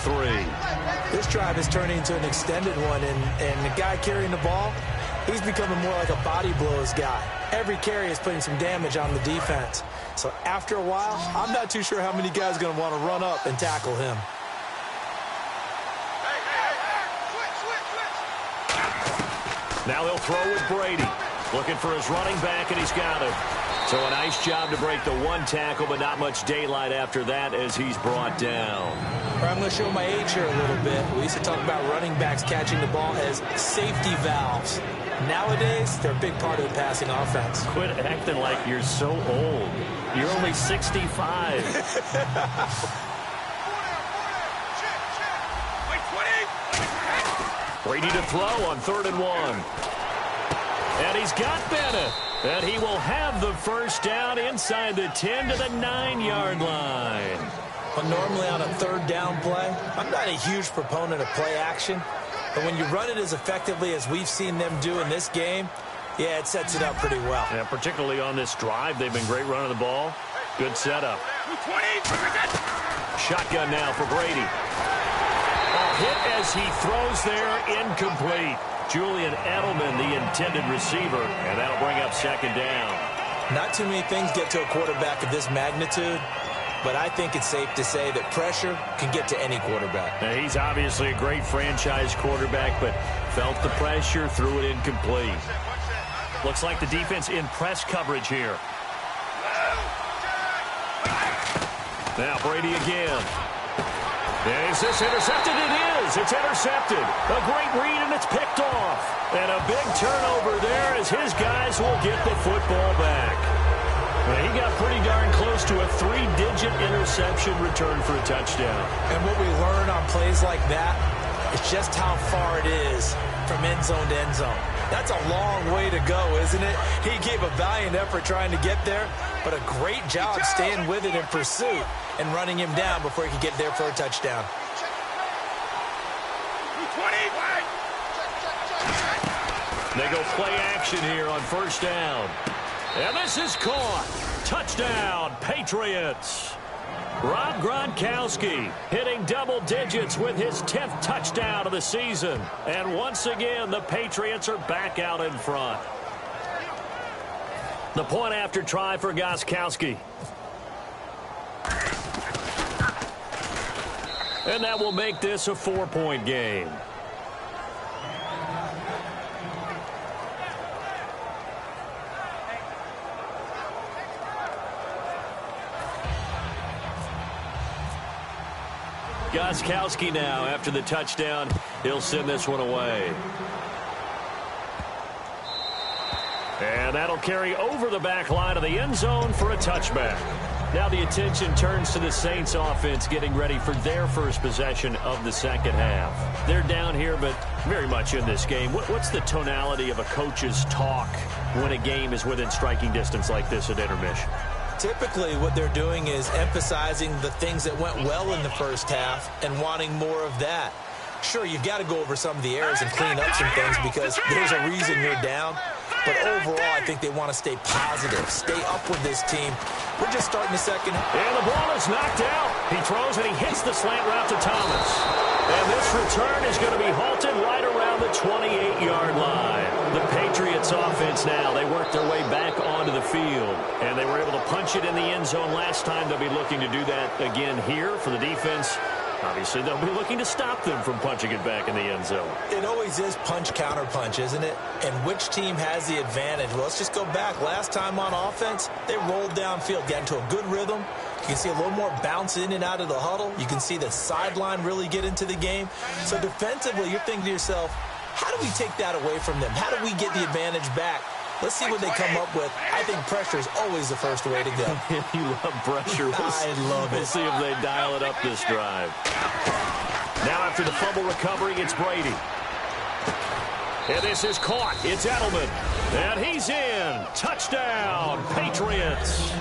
3. This drive is turning into an extended one, and the guy carrying the ball, he's becoming more like a body blows guy. Every carry is putting some damage on the defense. So after a while, I'm not too sure how many guys are going to want to run up and tackle him. Now he'll throw with Brady. Looking for his running back, and he's got him. So a nice job to break the 1 tackle, but not much daylight after that as he's brought down. I'm going to show my age here a little bit. We used to talk about running backs catching the ball as safety valves. Nowadays, they're a big part of the passing offense. Quit acting like you're so old. You're only 65. Brady to throw on 3rd and 1. And he's got Bennett. And he will have the first down inside the 10 to the 9-yard line. Well, normally on a 3rd down play, I'm not a huge proponent of play action. But when you run it as effectively as we've seen them do in this game, yeah, it sets it up pretty well. Yeah, particularly on this drive, they've been great running the ball. Good setup. Shotgun now for Brady. Hit as he throws there, incomplete. Julian Edelman, the intended receiver, and that'll bring up 2nd down. Not too many things get to a quarterback of this magnitude, but I think it's safe to say that pressure can get to any quarterback. Now, he's obviously a great franchise quarterback, but felt the pressure, threw it incomplete. Looks like the defense in press coverage here. Now Brady again. Is this intercepted? It is. It's intercepted. A great read, and it's picked off. And a big turnover there as his guys will get the football back. Well, he got pretty darn close to a 3-digit interception return for a touchdown. And what we learn on plays like that is just how far it is from end zone to end zone. That's a long way to go, isn't it? He gave a valiant effort trying to get there, but a great job staying with it in pursuit and running him down before he could get there for a touchdown. They go play action here on 1st down. And this is caught. Touchdown, Patriots. Rob Gronkowski hitting double digits with his 10th touchdown of the season. And once again, the Patriots are back out in front. The point after try for Gronkowski. And that will make this a 4-point game. Gronkowski now, after the touchdown, he'll send this one away. And that'll carry over the back line of the end zone for a touchback. Now the attention turns to the Saints offense getting ready for their first possession of the 2nd half. They're down here, but very much in this game. What's the tonality of a coach's talk when a game is within striking distance like this at intermission? Typically, what they're doing is emphasizing the things that went well in the first half and wanting more of that. Sure, you've got to go over some of the errors and clean up some things because there's a reason you're down. But overall, I think they want to stay positive, stay up with this team. We're just starting the 2nd. And the ball is knocked out. He throws and he hits the slant route to Thomas. And this return is going to be halted right around the 28-yard line. The Patriots offense now, they worked their way back onto the field. And they were able to punch it in the end zone last time. They'll be looking to do that again here for the defense. Obviously, they'll be looking to stop them from punching it back in the end zone. It always is punch-counter-punch, isn't it? And which team has the advantage? Well, let's just go back. Last time on offense, they rolled downfield, got into a good rhythm. You can see a little more bounce in and out of the huddle. You can see the sideline really get into the game. So defensively, you're thinking to yourself, how do we take that away from them? How do we get the advantage back? Let's see what they come up with. I think pressure is always the first way to go. You love pressure. I love it. We'll see if they dial it up this drive. Now after the fumble recovery, it's Brady. And this is caught. It's Edelman. And he's in. Touchdown, Patriots.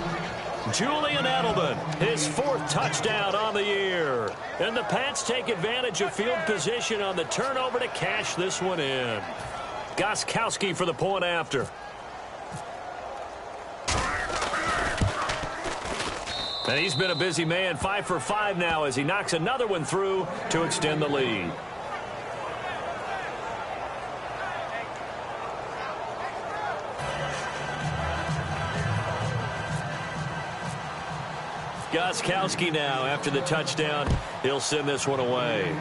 Julian Edelman, his 4th touchdown on the year. And the Pats take advantage of field position on the turnover to cash this one in. Gostkowski for the point after. And he's been a busy man, 5 for 5 now as he knocks another one through to extend the lead. Gostkowski now after the touchdown. He'll send this one away.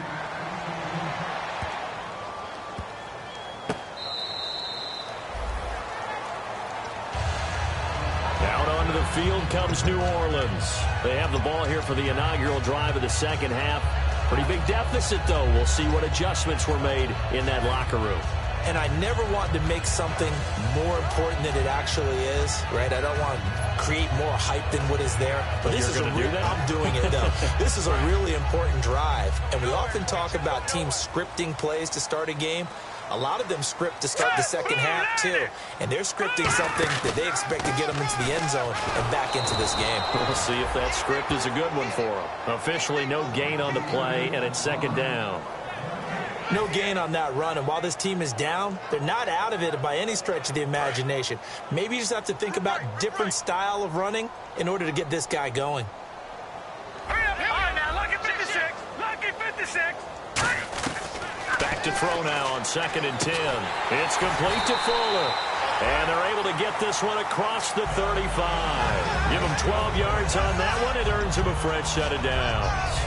Out onto the field comes New Orleans. They have the ball here for the inaugural drive of the second half. Pretty big deficit, though. We'll see what adjustments were made in that locker room. And I never want to make something more important than it actually is, right? I don't want to create more hype than what is there. But this is I'm doing it, though. This is a really important drive. And we often talk about teams scripting plays to start a game. A lot of them script to start the second half, too. And they're scripting something that they expect to get them into the end zone and back into this game. We'll see if that script is a good one for them. Officially, no gain on the play, and it's second down. No gain on that run, and while this team is down, they're not out of it by any stretch of the imagination. Maybe you just have to think about different style of running in order to get this guy going. Hurry up, now, lucky 56, lucky 56. Back to throw now on 2nd and 10. It's complete to Fuller. And they're able to get this one across the 35. Give him 12 yards on that one. It earns him a fresh set of downs.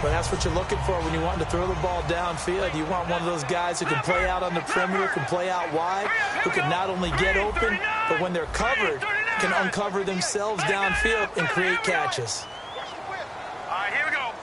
But that's what you're looking for when you want to throw the ball downfield. You want one of those guys who can play out on the perimeter, can play out wide, who can not only get open, but when they're covered, can uncover themselves downfield and create catches. All right, here we go.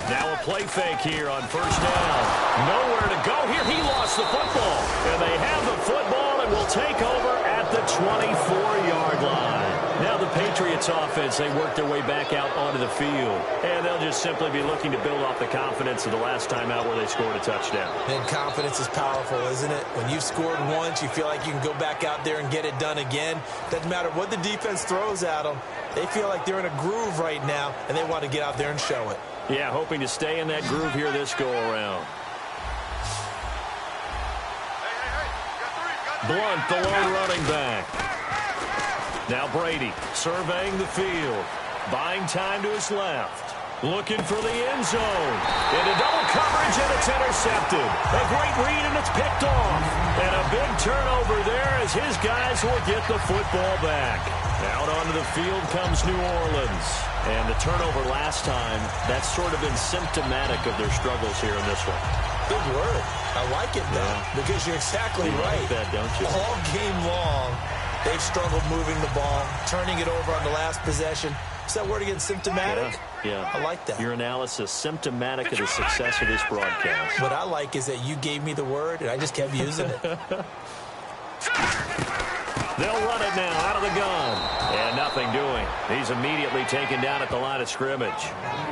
Now a play fake here on first down. Nowhere to go here. He lost the football. And they have the football and will take over at the 24-yard line. Now the Patriots offense, they work their way back out onto the field. And they'll just simply be looking to build off the confidence of the last time out where they scored a touchdown. And confidence is powerful, isn't it? When you've scored once, you feel like you can go back out there and get it done again. Doesn't matter what the defense throws at them. They feel like they're in a groove right now, and they want to get out there and show it. Yeah, hoping to stay in that groove here this go-around. Blunt, the lone running back. Now Brady surveying the field. Buying time to his left. Looking for the end zone. Into double coverage, and it's intercepted. A great read, and it's picked off. And a big turnover there as his guys will get the football back. Out onto the field comes New Orleans. And the turnover last time, that's sort of been symptomatic of their struggles here in this one. Good word. I like it, though, because you're exactly right. You like that, don't you? All game long, they've struggled moving the ball, turning it over on the last possession. Is that word again, symptomatic? Yeah. I like that. Your analysis, symptomatic of the success of this broadcast. What I like is that you gave me the word, and I just kept using it. They'll run it now out of the gun. And nothing doing. He's immediately taken down at the line of scrimmage.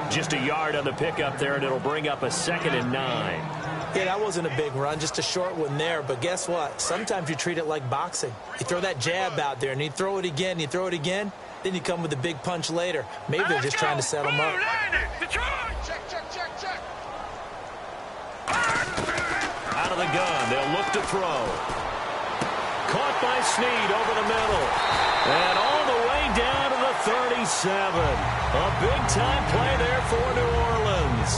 Just a yard on the pickup there, and it'll bring up a 2nd and 9. Yeah, that wasn't a big run, just a short one there. But guess what? Sometimes you treat it like boxing. You throw that jab out there, and you throw it again, you throw it again, then you come with a big punch later. Maybe they're just trying to set them up. Check. Out of the gun, they'll look to throw. Caught by Snead over the middle. And all the way down to the 37. A big-time play there for New Orleans.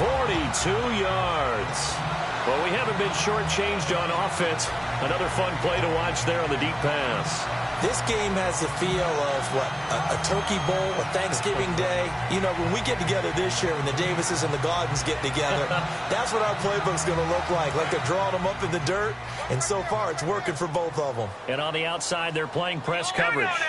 42 yards. Well, we haven't been shortchanged on offense. Another fun play to watch there on the deep pass. This game has the feel of, what, a Turkey Bowl, a Thanksgiving Day. You know, when we get together this year, when the Davises and the Gardens get together, that's what our playbook's going to look like they're drawing them up in the dirt, and so far it's working for both of them. And on the outside, they're playing press coverage. 3-19.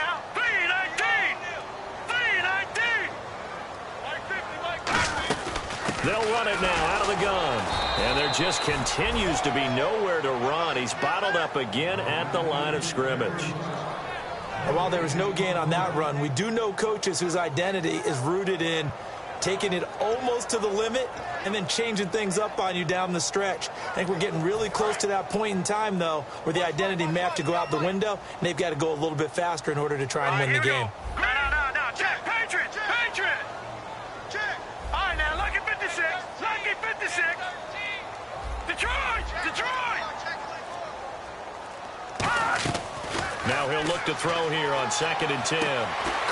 They'll run it now out of the gun. And there just continues to be nowhere to run. He's bottled up again at the line of scrimmage. And while there was no gain on that run, we do know coaches whose identity is rooted in taking it almost to the limit and then changing things up on you down the stretch. I think we're getting really close to that point in time, though, where the identity may have to go out the window, and they've got to go a little bit faster in order to try and win the game. No. Check. Patriot. Check. All right, now, lucky 56. Lucky 56. Detroit. Now he'll look to throw here on 2nd and 10.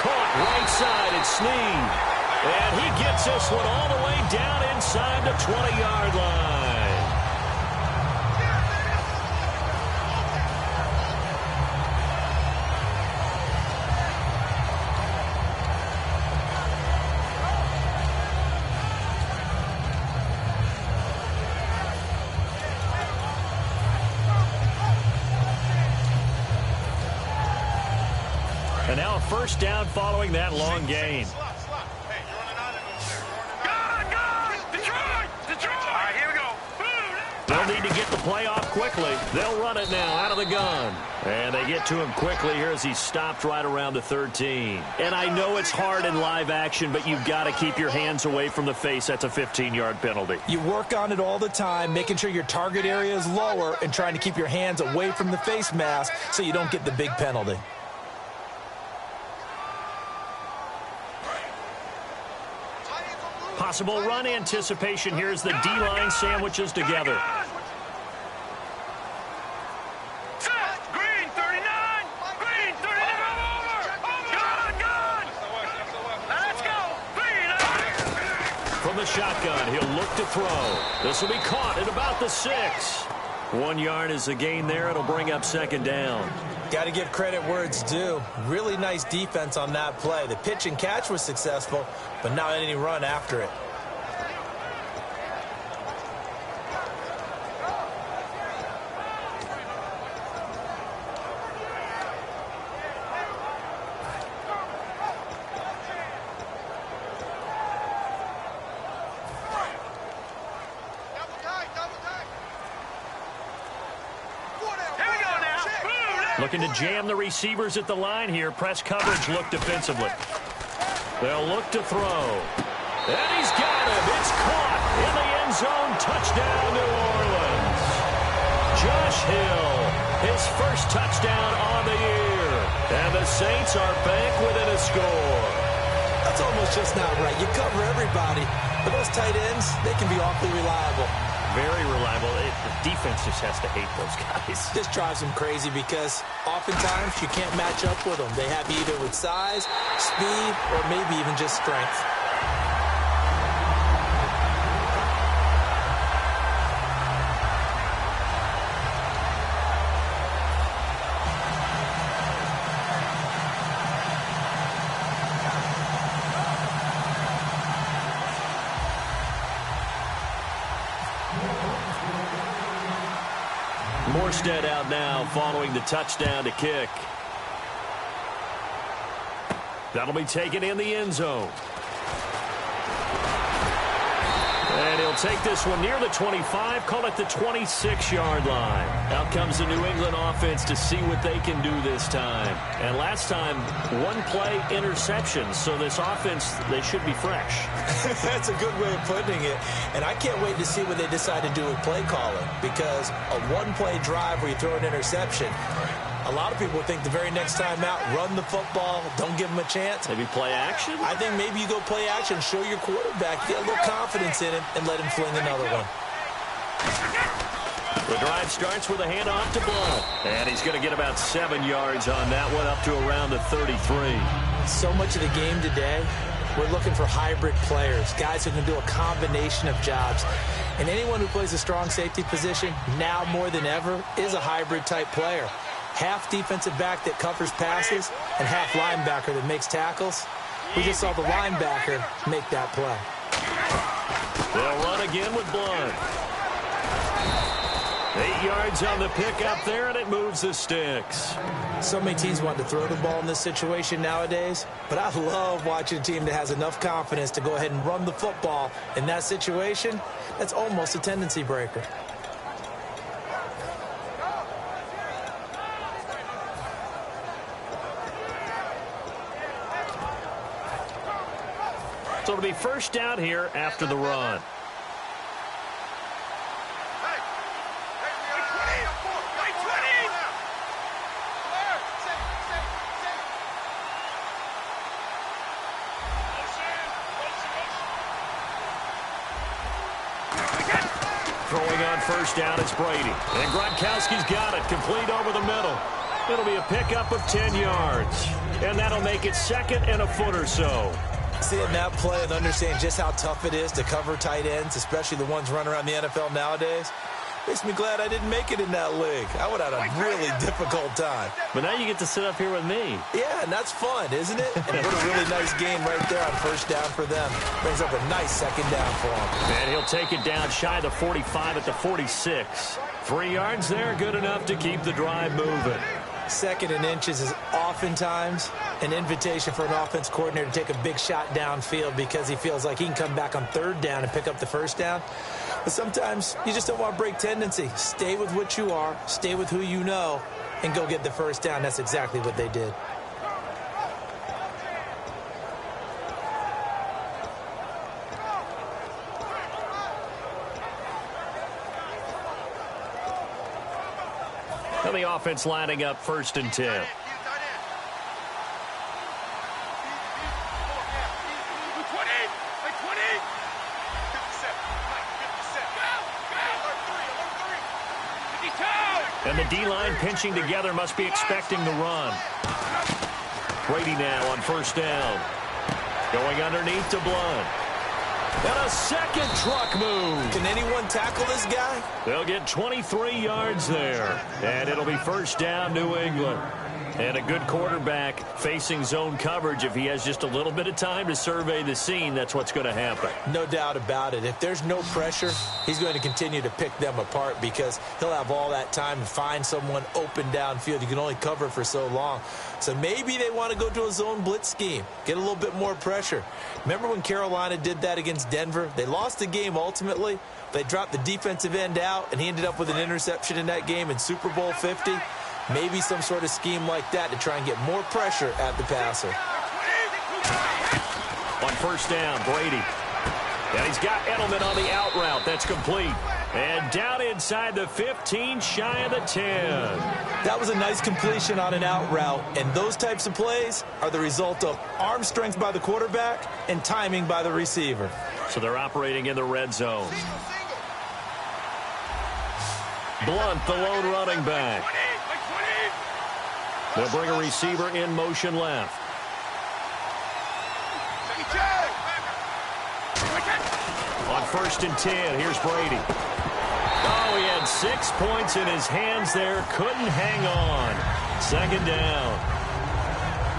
Caught right side, it's Snead. And he gets this one all the way down inside the 20-yard line. And now a first down following that long gain. They'll need to get the play off quickly. They'll run it now out of the gun. And they get to him quickly here as he's stopped right around the 13. And I know it's hard in live action, but you've got to keep your hands away from the face. That's a 15-yard penalty. You work on it all the time, making sure your target area is lower and trying to keep your hands away from the face mask so you don't get the big penalty. Possible run anticipation here as the D-line sandwiches together. Green 39. Gun. Let's go. From the shotgun, he'll look to throw. This will be caught at about the 6. 1 yard is the gain there. It'll bring up 2nd down. Got to give credit where it's due. Really nice defense on that play. The pitch and catch was successful, but not any run after it. Looking to jam the receivers at the line here. Press coverage look defensively. They'll look to throw. And he's got him. It's caught in the end zone. Touchdown, New Orleans. Josh Hill, his first touchdown on the year. And the Saints are back within a score. That's almost just not right. You cover everybody, but those tight ends, they can be awfully reliable. Very reliable. The defense just has to hate those guys. This drives them crazy because oftentimes you can't match up with them. They have you either with size, speed, or maybe even just strength. Morstead out now following the touchdown to kick. That'll be taken in the end zone. And he'll take this one near the 25, call it the 26-yard line. Out comes the New England offense to see what they can do this time. And last time, one play interception, so this offense, they should be fresh. That's a good way of putting it. And I can't wait to see what they decide to do with play calling, because a one-play drive where you throw an interception, a lot of people think the very next time out, run the football, don't give them a chance. Maybe play action? I think maybe you go play action, show your quarterback, get a little confidence in him, and let him fling another one. The drive starts with a handoff to Blunt. And he's going to get about 7 yards on that one, up to around the 33. So much of the game today, we're looking for hybrid players, guys who can do a combination of jobs. And anyone who plays a strong safety position, now more than ever, is a hybrid-type player. Half defensive back that covers passes and half linebacker that makes tackles. We just saw the linebacker make that play. They'll run again with Blunt. 8 yards on the pickup there, and it moves the sticks. So many teams want to throw the ball in this situation nowadays, but I love watching a team that has enough confidence to go ahead and run the football. In that situation, that's almost a tendency breaker. So it'll be first down here after the run. Throwing on first down, it's Brady. And Gronkowski's got it, complete over the middle. It'll be a pickup of 10 yards. And that'll make it 2nd and a foot or so. Seeing that play and understanding just how tough it is to cover tight ends, especially the ones running around the NFL nowadays, makes me glad I didn't make it in that league. I would have had a really difficult time. But now you get to sit up here with me. Yeah, and that's fun, isn't it? And what a really nice game right there on first down for them. Brings up a nice 2nd down for them. And he'll take it down shy of the 45 at the 46. 3 yards there, good enough to keep the drive moving. 2nd and inches is oftentimes an invitation for an offense coordinator to take a big shot downfield because he feels like he can come back on 3rd down and pick up the first down. But sometimes you just don't want to break tendency. Stay with what you are, stay with who you know, and go get the first down. That's exactly what they did. And the offense lining up 1st and 10. And the D-line pinching together must be expecting the run. Brady now on first down. Going underneath to Blunt. And a 2nd truck move. Can anyone tackle this guy? They'll get 23 yards there. And it'll be first down, New England. And a good quarterback facing zone coverage. If he has just a little bit of time to survey the scene, that's what's going to happen. No doubt about it. If there's no pressure, he's going to continue to pick them apart because he'll have all that time to find someone open downfield. You can only cover for so long. So maybe they want to go to a zone blitz scheme, get a little bit more pressure. Remember when Carolina did that against Denver? They lost the game ultimately. They dropped the defensive end out, and he ended up with an interception in that game in Super Bowl 50. Maybe some sort of scheme like that to try and get more pressure at the passer. On first down, Brady. And he's got Edelman on the out route. That's complete. And down inside the 15, shy of the 10. That was a nice completion on an out route. And those types of plays are the result of arm strength by the quarterback and timing by the receiver. So they're operating in the red zone. Blunt, the lone running back. They'll bring a receiver in motion left. On 1st and 10, here's Brady. Oh, he had 6 points in his hands there. Couldn't hang on. 2nd down.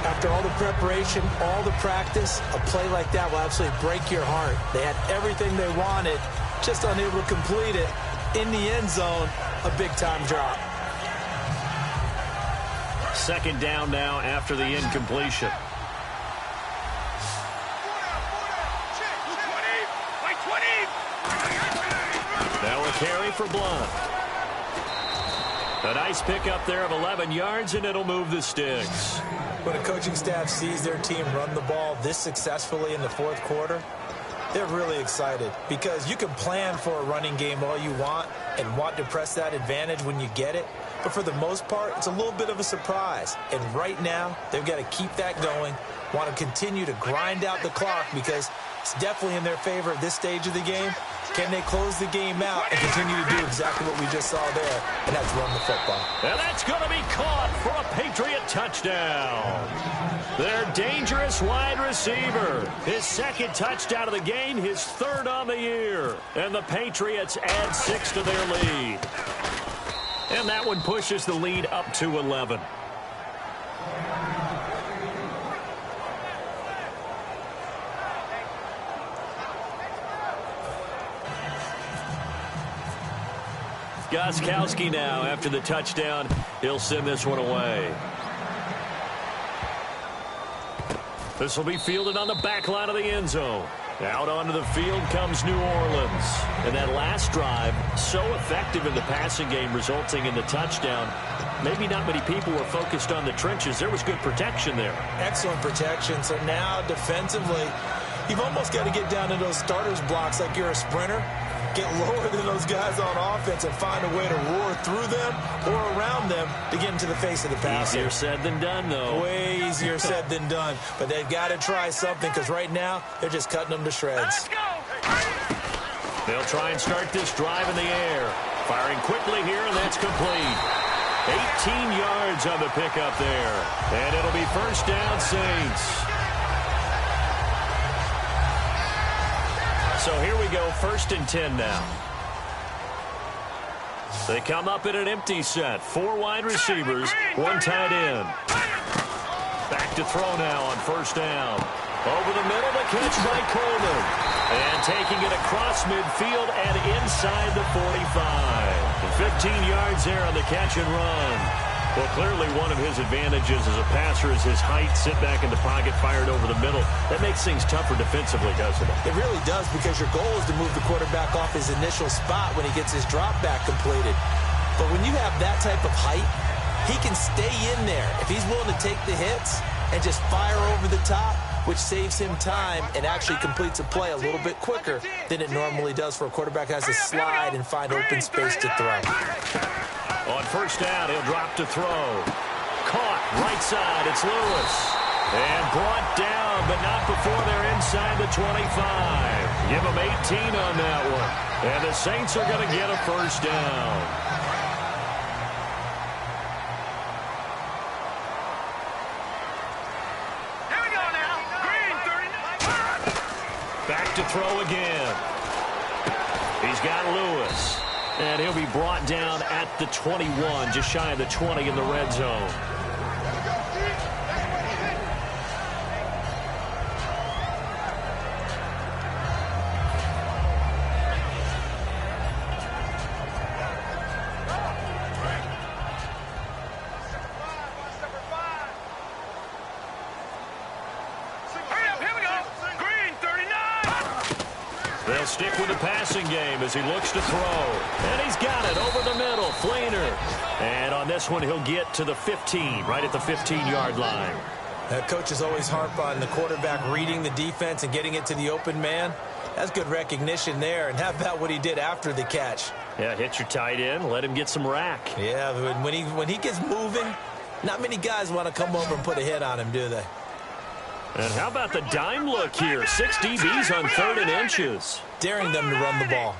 After all the preparation, all the practice, a play like that will absolutely break your heart. They had everything they wanted, just unable to complete it. In the end zone, a big-time drop. 2nd down now after the incompletion. Now a carry for Blunt. A nice pickup there of 11 yards, and it'll move the sticks. When a coaching staff sees their team run the ball this successfully in the 4th quarter, they're really excited because you can plan for a running game all you want and want to press that advantage when you get it. But for the most part, it's a little bit of a surprise. And right now, they've got to keep that going, want to continue to grind out the clock because it's definitely in their favor at this stage of the game. Can they close the game out and continue to do exactly what we just saw there, and that's run the football. And that's going to be caught for a Patriot touchdown. Their dangerous wide receiver. His 2nd touchdown of the game, his 3rd on the year. And the Patriots add 6 to their lead. And that one pushes the lead up to 11. Gostkowski now after the touchdown. He'll send this one away. This will be fielded on the back line of the end zone. Out onto the field comes New Orleans. And that last drive, so effective in the passing game, resulting in the touchdown. Maybe not many people were focused on the trenches. There was good protection there. Excellent protection. So now defensively, you've almost got to get down to those starters blocks like you're a sprinter. Get lower than those guys on offense and find a way to roar through them or around them to get into the face of the passer. Easier said than done, though. Way easier said than done. But they've got to try something because right now they're just cutting them to shreds. They'll try and start this drive in the air. Firing quickly here, and that's complete. 18 yards on the pickup there. And it'll be first down, Saints. So here we go, 1st and 10 now. They come up in an empty set. 4 wide receivers, 1 tight end. Back to throw now on 1st down. Over the middle, the catch by Coleman. And taking it across midfield and inside the 45. 15 yards there on the catch and run. Well, clearly one of his advantages as a passer is his height. Sit back in the pocket, fired over the middle. That makes things tougher defensively, doesn't it? It really does, because your goal is to move the quarterback off his initial spot when he gets his drop back completed. But when you have that type of height, he can stay in there if he's willing to take the hits and just fire over the top, which saves him time and actually completes a play a little bit quicker than it normally does for a quarterback who has to slide and find open space to throw. On 1st down, he'll drop to throw. Caught, right side, it's Lewis. And brought down, but not before they're inside the 25. Give them 18 on that one. And the Saints are going to get a 1st down. Here we go now. Green, 39. Back to throw again. He's got Lewis. And he'll be brought down at the 21, just shy of the 20 in the red zone. They'll stick with the passing game as he looks to throw. And he's got it over the middle. Fleener. And on this one, he'll get to the 15, right at the 15-yard line. Coaches always harp on the quarterback reading the defense and getting it to the open man. That's good recognition there. And how about what he did after the catch? Yeah, hit your tight end. Let him get some rack. Yeah, when he gets moving, not many guys want to come over and put a hit on him, do they? And how about the dime look here? 6 DBs on 3rd and inches. Daring them to run the ball.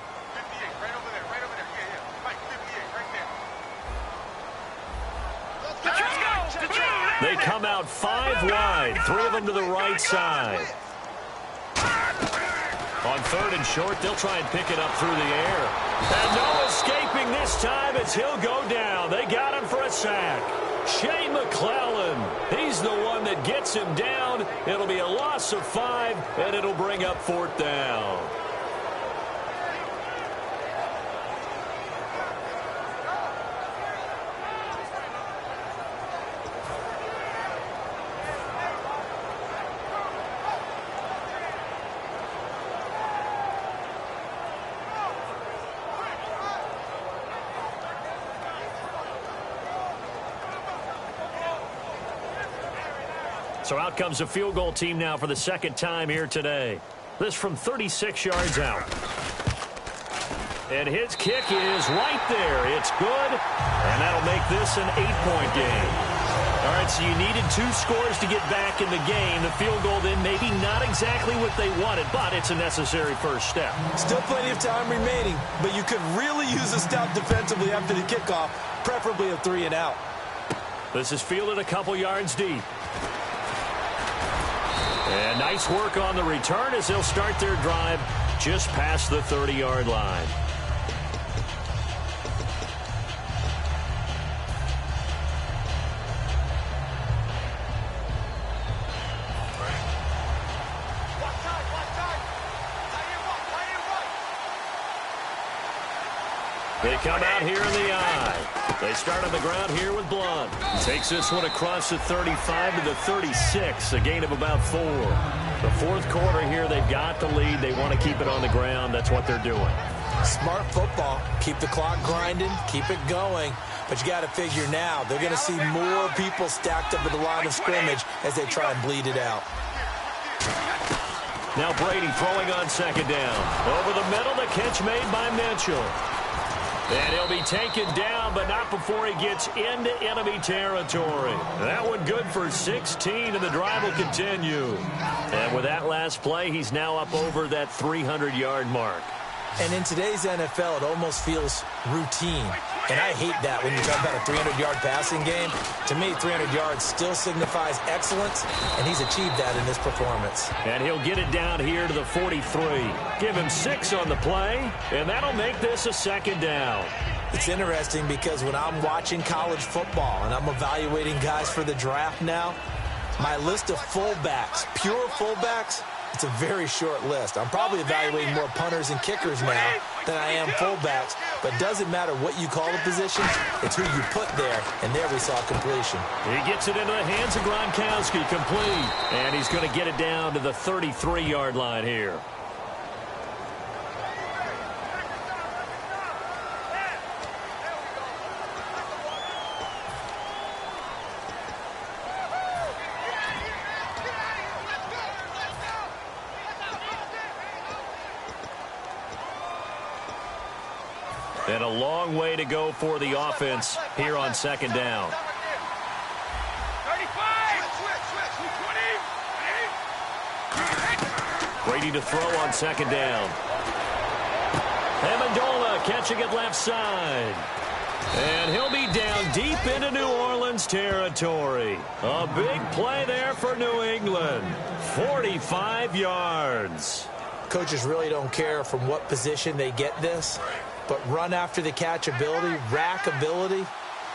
They come out 5 wide, 3 of them to the right side. On 3rd and short, they'll try and pick it up through the air. And no escaping this time as he'll go down. They got him for a sack. Shea McClellan, he's the one that gets him down. It'll be a loss of 5, and it'll bring up 4th down. So out comes the field goal team now for the 2nd time here today. This from 36 yards out. And his kick is right there. It's good, and that'll make this an 8-point game. All right, so you needed 2 scores to get back in the game. The field goal then maybe not exactly what they wanted, but it's a necessary first step. Still plenty of time remaining, but you could really use a stop defensively after the kickoff, preferably a 3 and out. This is fielded a couple yards deep. And nice work on the return as they'll start their drive just past the 30-yard line. They come out here in the eye. They start on the ground here with Blunt. Takes this one across the 35 to the 36, a gain of about 4. The fourth quarter here, they've got the lead. They want to keep it on the ground. That's what they're doing. Smart football. Keep the clock grinding. Keep it going. But you got to figure now, they're going to see more people stacked up at the line of scrimmage as they try and bleed it out. Now Brady throwing on second down. Over the middle, the catch made by Mitchell. And he'll be taken down, but not before he gets into enemy territory. That one good for 16, and the drive will continue. And with that last play, he's now up over that 300-yard mark. And in today's NFL, it almost feels routine. And I hate that when you talk about a 300-yard passing game. To me, 300 yards still signifies excellence, and he's achieved that in this performance. And he'll get it down here to the 43. Give him 6 on the play, and that'll make this a second down. It's interesting because when I'm watching college football and I'm evaluating guys for the draft now, my list of fullbacks, pure fullbacks, it's a very short list. I'm probably evaluating more punters and kickers now than I am fullbacks. But it doesn't matter what you call the position. It's who you put there. And there we saw completion. He gets it into the hands of Gronkowski, complete. And he's going to get it down to the 33-yard line here. And a long way to go for the offense here on second down. 35. Brady to throw on second down. Amendola catching it left side. And he'll be down deep into New Orleans territory. A big play there for New England. 45 yards. Coaches really don't care from what position they get this. But run after the catch ability, rack ability,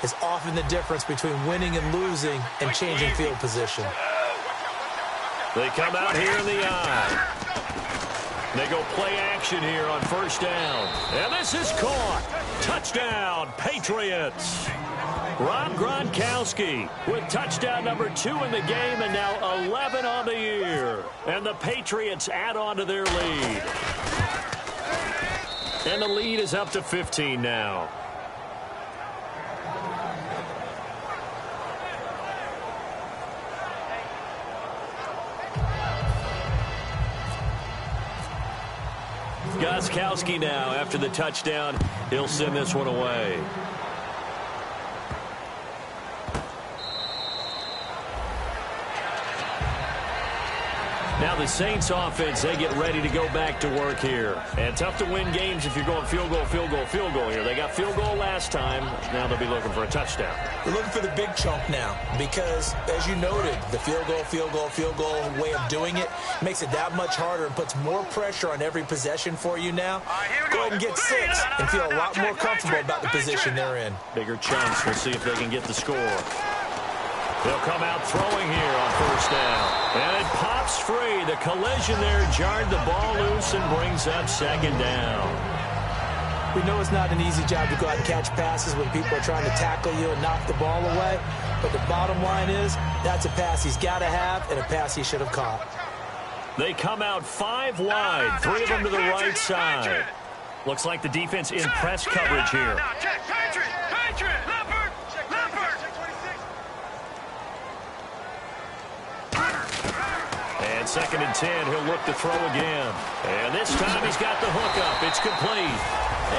is often the difference between winning and losing and changing field position. They come out here in the eye. They go play action here on first down. And this is caught. Touchdown, Patriots. Rob Gronkowski with touchdown number 2 in the game and now 11 on the year. And the Patriots add on to their lead. And the lead is up to 15 now. Gronkowski now after the touchdown. He'll send this one away. Now the Saints offense, they get ready to go back to work here. And tough to win games if you're going field goal, field goal, field goal here. They got field goal last time. Now they'll be looking for a touchdown. They're looking for the big chunk now because, as you noted, the field goal, field goal, field goal way of doing it makes it that much harder and puts more pressure on every possession for you now. Go ahead and get 6 and feel a lot more comfortable about the position they're in. Bigger chunks. We'll see if they can get the score. They'll come out throwing here on first down. And it pops free. The collision there jarred the ball loose and brings up second down. We know it's not an easy job to go out and catch passes when people are trying to tackle you and knock the ball away. But the bottom line is that's a pass he's got to have and a pass he should have caught. They come out 5 wide, 3 of them to the right side. Looks like the defense in press coverage here. And 2nd and 10, he'll look to throw again. And this time he's got the hook up. It's complete.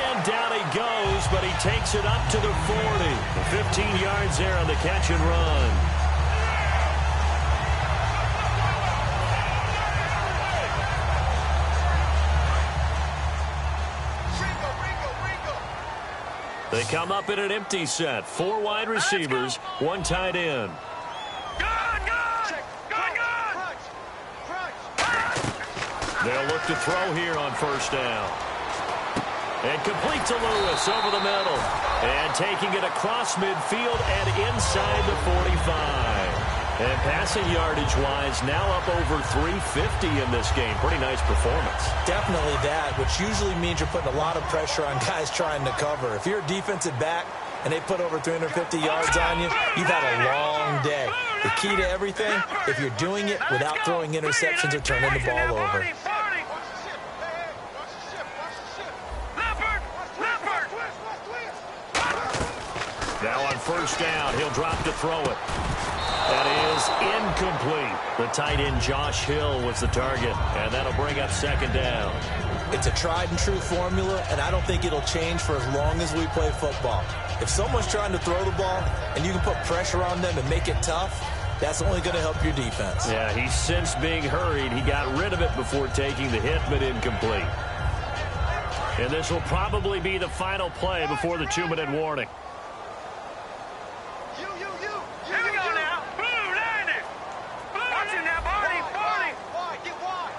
And down he goes, but he takes it up to the 40. 15 yards there on the catch and run. They come up in an empty set. 4 wide receivers, 1 tight end. They'll look to throw here on first down. And complete to Lewis over the middle. And taking it across midfield and inside the 45. And passing yardage-wise, now up over 350 in this game. Pretty nice performance. Definitely that, which usually means you're putting a lot of pressure on guys trying to cover. If you're a defensive back and they put over 350 yards on you, you've had a long day. The key to everything, if you're doing it without throwing interceptions or turning the ball over. Now on first down, he'll drop to throw it. That is incomplete. The tight end Josh Hill was the target, and that'll bring up second down. It's a tried-and-true formula, and I don't think it'll change for as long as we play football. If someone's trying to throw the ball and you can put pressure on them and make it tough, that's only going to help your defense. Yeah, he's since being hurried. He got rid of it before taking the hit, but incomplete. And this will probably be the final play before the 2-minute warning. Here we go now. Blue, land it. Watch it now, Barney. Wide, get wide.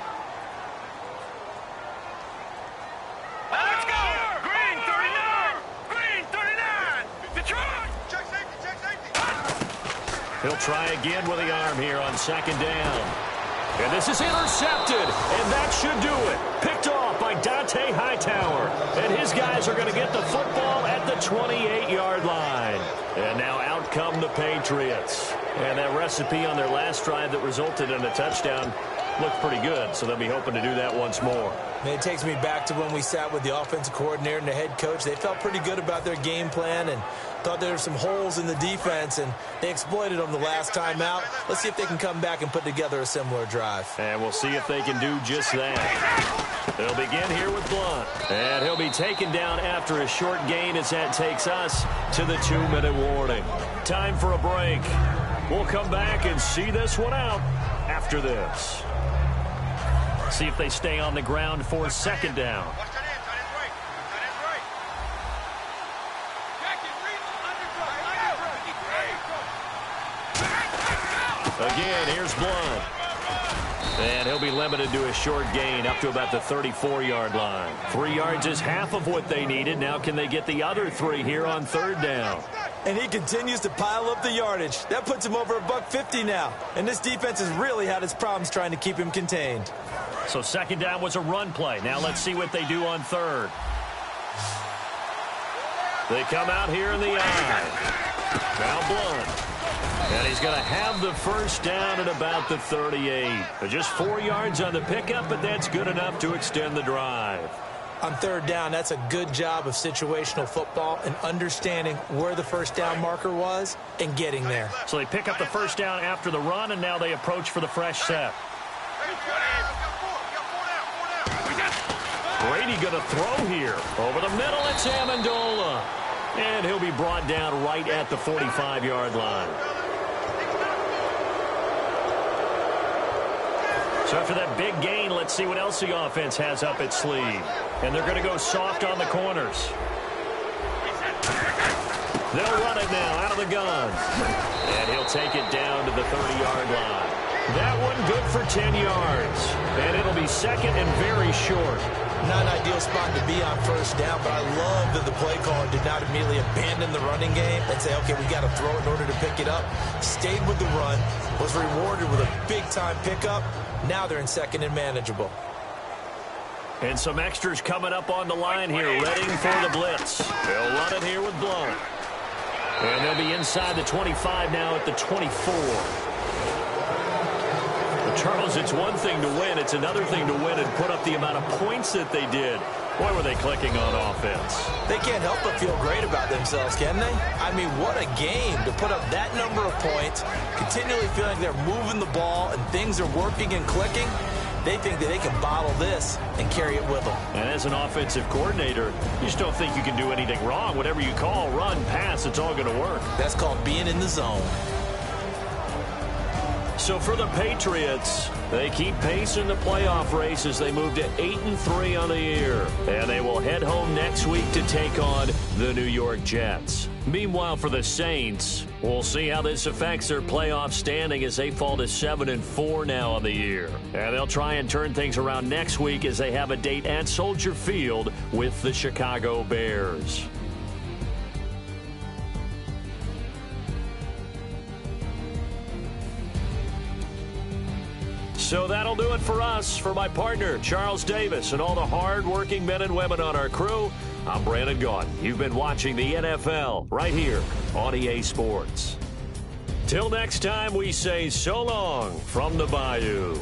Let's go. Green, 39. Green, 39. Detroit. Check safety. He'll try again with the arm here on second down. And this is intercepted, and that should do it. Picked off by Dante Hightower. And his guys are going to get the football at the 28-yard line. And now out come the Patriots. And that recipe on their last drive that resulted in a touchdown looked pretty good, so they'll be hoping to do that once more. It takes me back to when we sat with the offensive coordinator and the head coach. They felt pretty good about their game plan and thought there were some holes in the defense, and they exploited them the last time out. Let's see if they can come back and put together a similar drive. And we'll see if they can do just that. They'll begin here with Blunt. And he'll be taken down after a short gain as that takes us to the 2-minute warning. Time for a break. We'll come back and see this one out after this. See if they stay on the ground for second down. Again, here's Blunt. And he'll be limited to a short gain up to about the 34-yard line. 3 yards is half of what they needed. Now can they get the other 3 here on third down? And he continues to pile up the yardage. That puts him over $150 now. And this defense has really had its problems trying to keep him contained. So second down was a run play. Now let's see what they do on third. They come out here in the eye. Now Blunt. And he's going to have the first down at about the 38. Just 4 yards on the pickup, but that's good enough to extend the drive. On third down, that's a good job of situational football and understanding where the first down marker was and getting there. So they pick up the first down after the run, and now they approach for the fresh set. Brady going to throw here. Over the middle, it's Amendola. And he'll be brought down right at the 45-yard line. So after that big gain, let's see what else the offense has up its sleeve. And they're going to go soft on the corners. They'll run it now out of the gun. And he'll take it down to the 30-yard line. That one good for 10 yards. And it'll be second and very short. Not an ideal spot to be on first down, but I love that the play caller did not immediately abandon the running game and say, okay, we got to throw it in order to pick it up. Stayed with the run, was rewarded with a big-time pickup. Now they're in second and manageable. And some extras coming up on the line here, ready for the blitz. They'll run it here with Blunt. And they'll be inside the 25 now at the 24. Charles, it's one thing to win. It's another thing to win and put up the amount of points that they did. Boy, were they clicking on offense. They can't help but feel great about themselves, can they? I mean, what a game to put up that number of points, continually feeling like they're moving the ball and things are working and clicking. They think that they can bottle this and carry it with them. And as an offensive coordinator, you just don't think you can do anything wrong. Whatever you call, run, pass, it's all going to work. That's called being in the zone. So for the Patriots, they keep pace in the playoff race as they move to 8-3 on the year. And they will head home next week to take on the New York Jets. Meanwhile, for the Saints, we'll see how this affects their playoff standing as they fall to 7-4 now on the year. And they'll try and turn things around next week as they have a date at Soldier Field with the Chicago Bears. So that'll do it for us. For my partner, Charles Davis, and all the hard-working men and women on our crew, I'm Brandon Gaudin. You've been watching the NFL right here on EA Sports. Till next time, we say so long from the Bayou.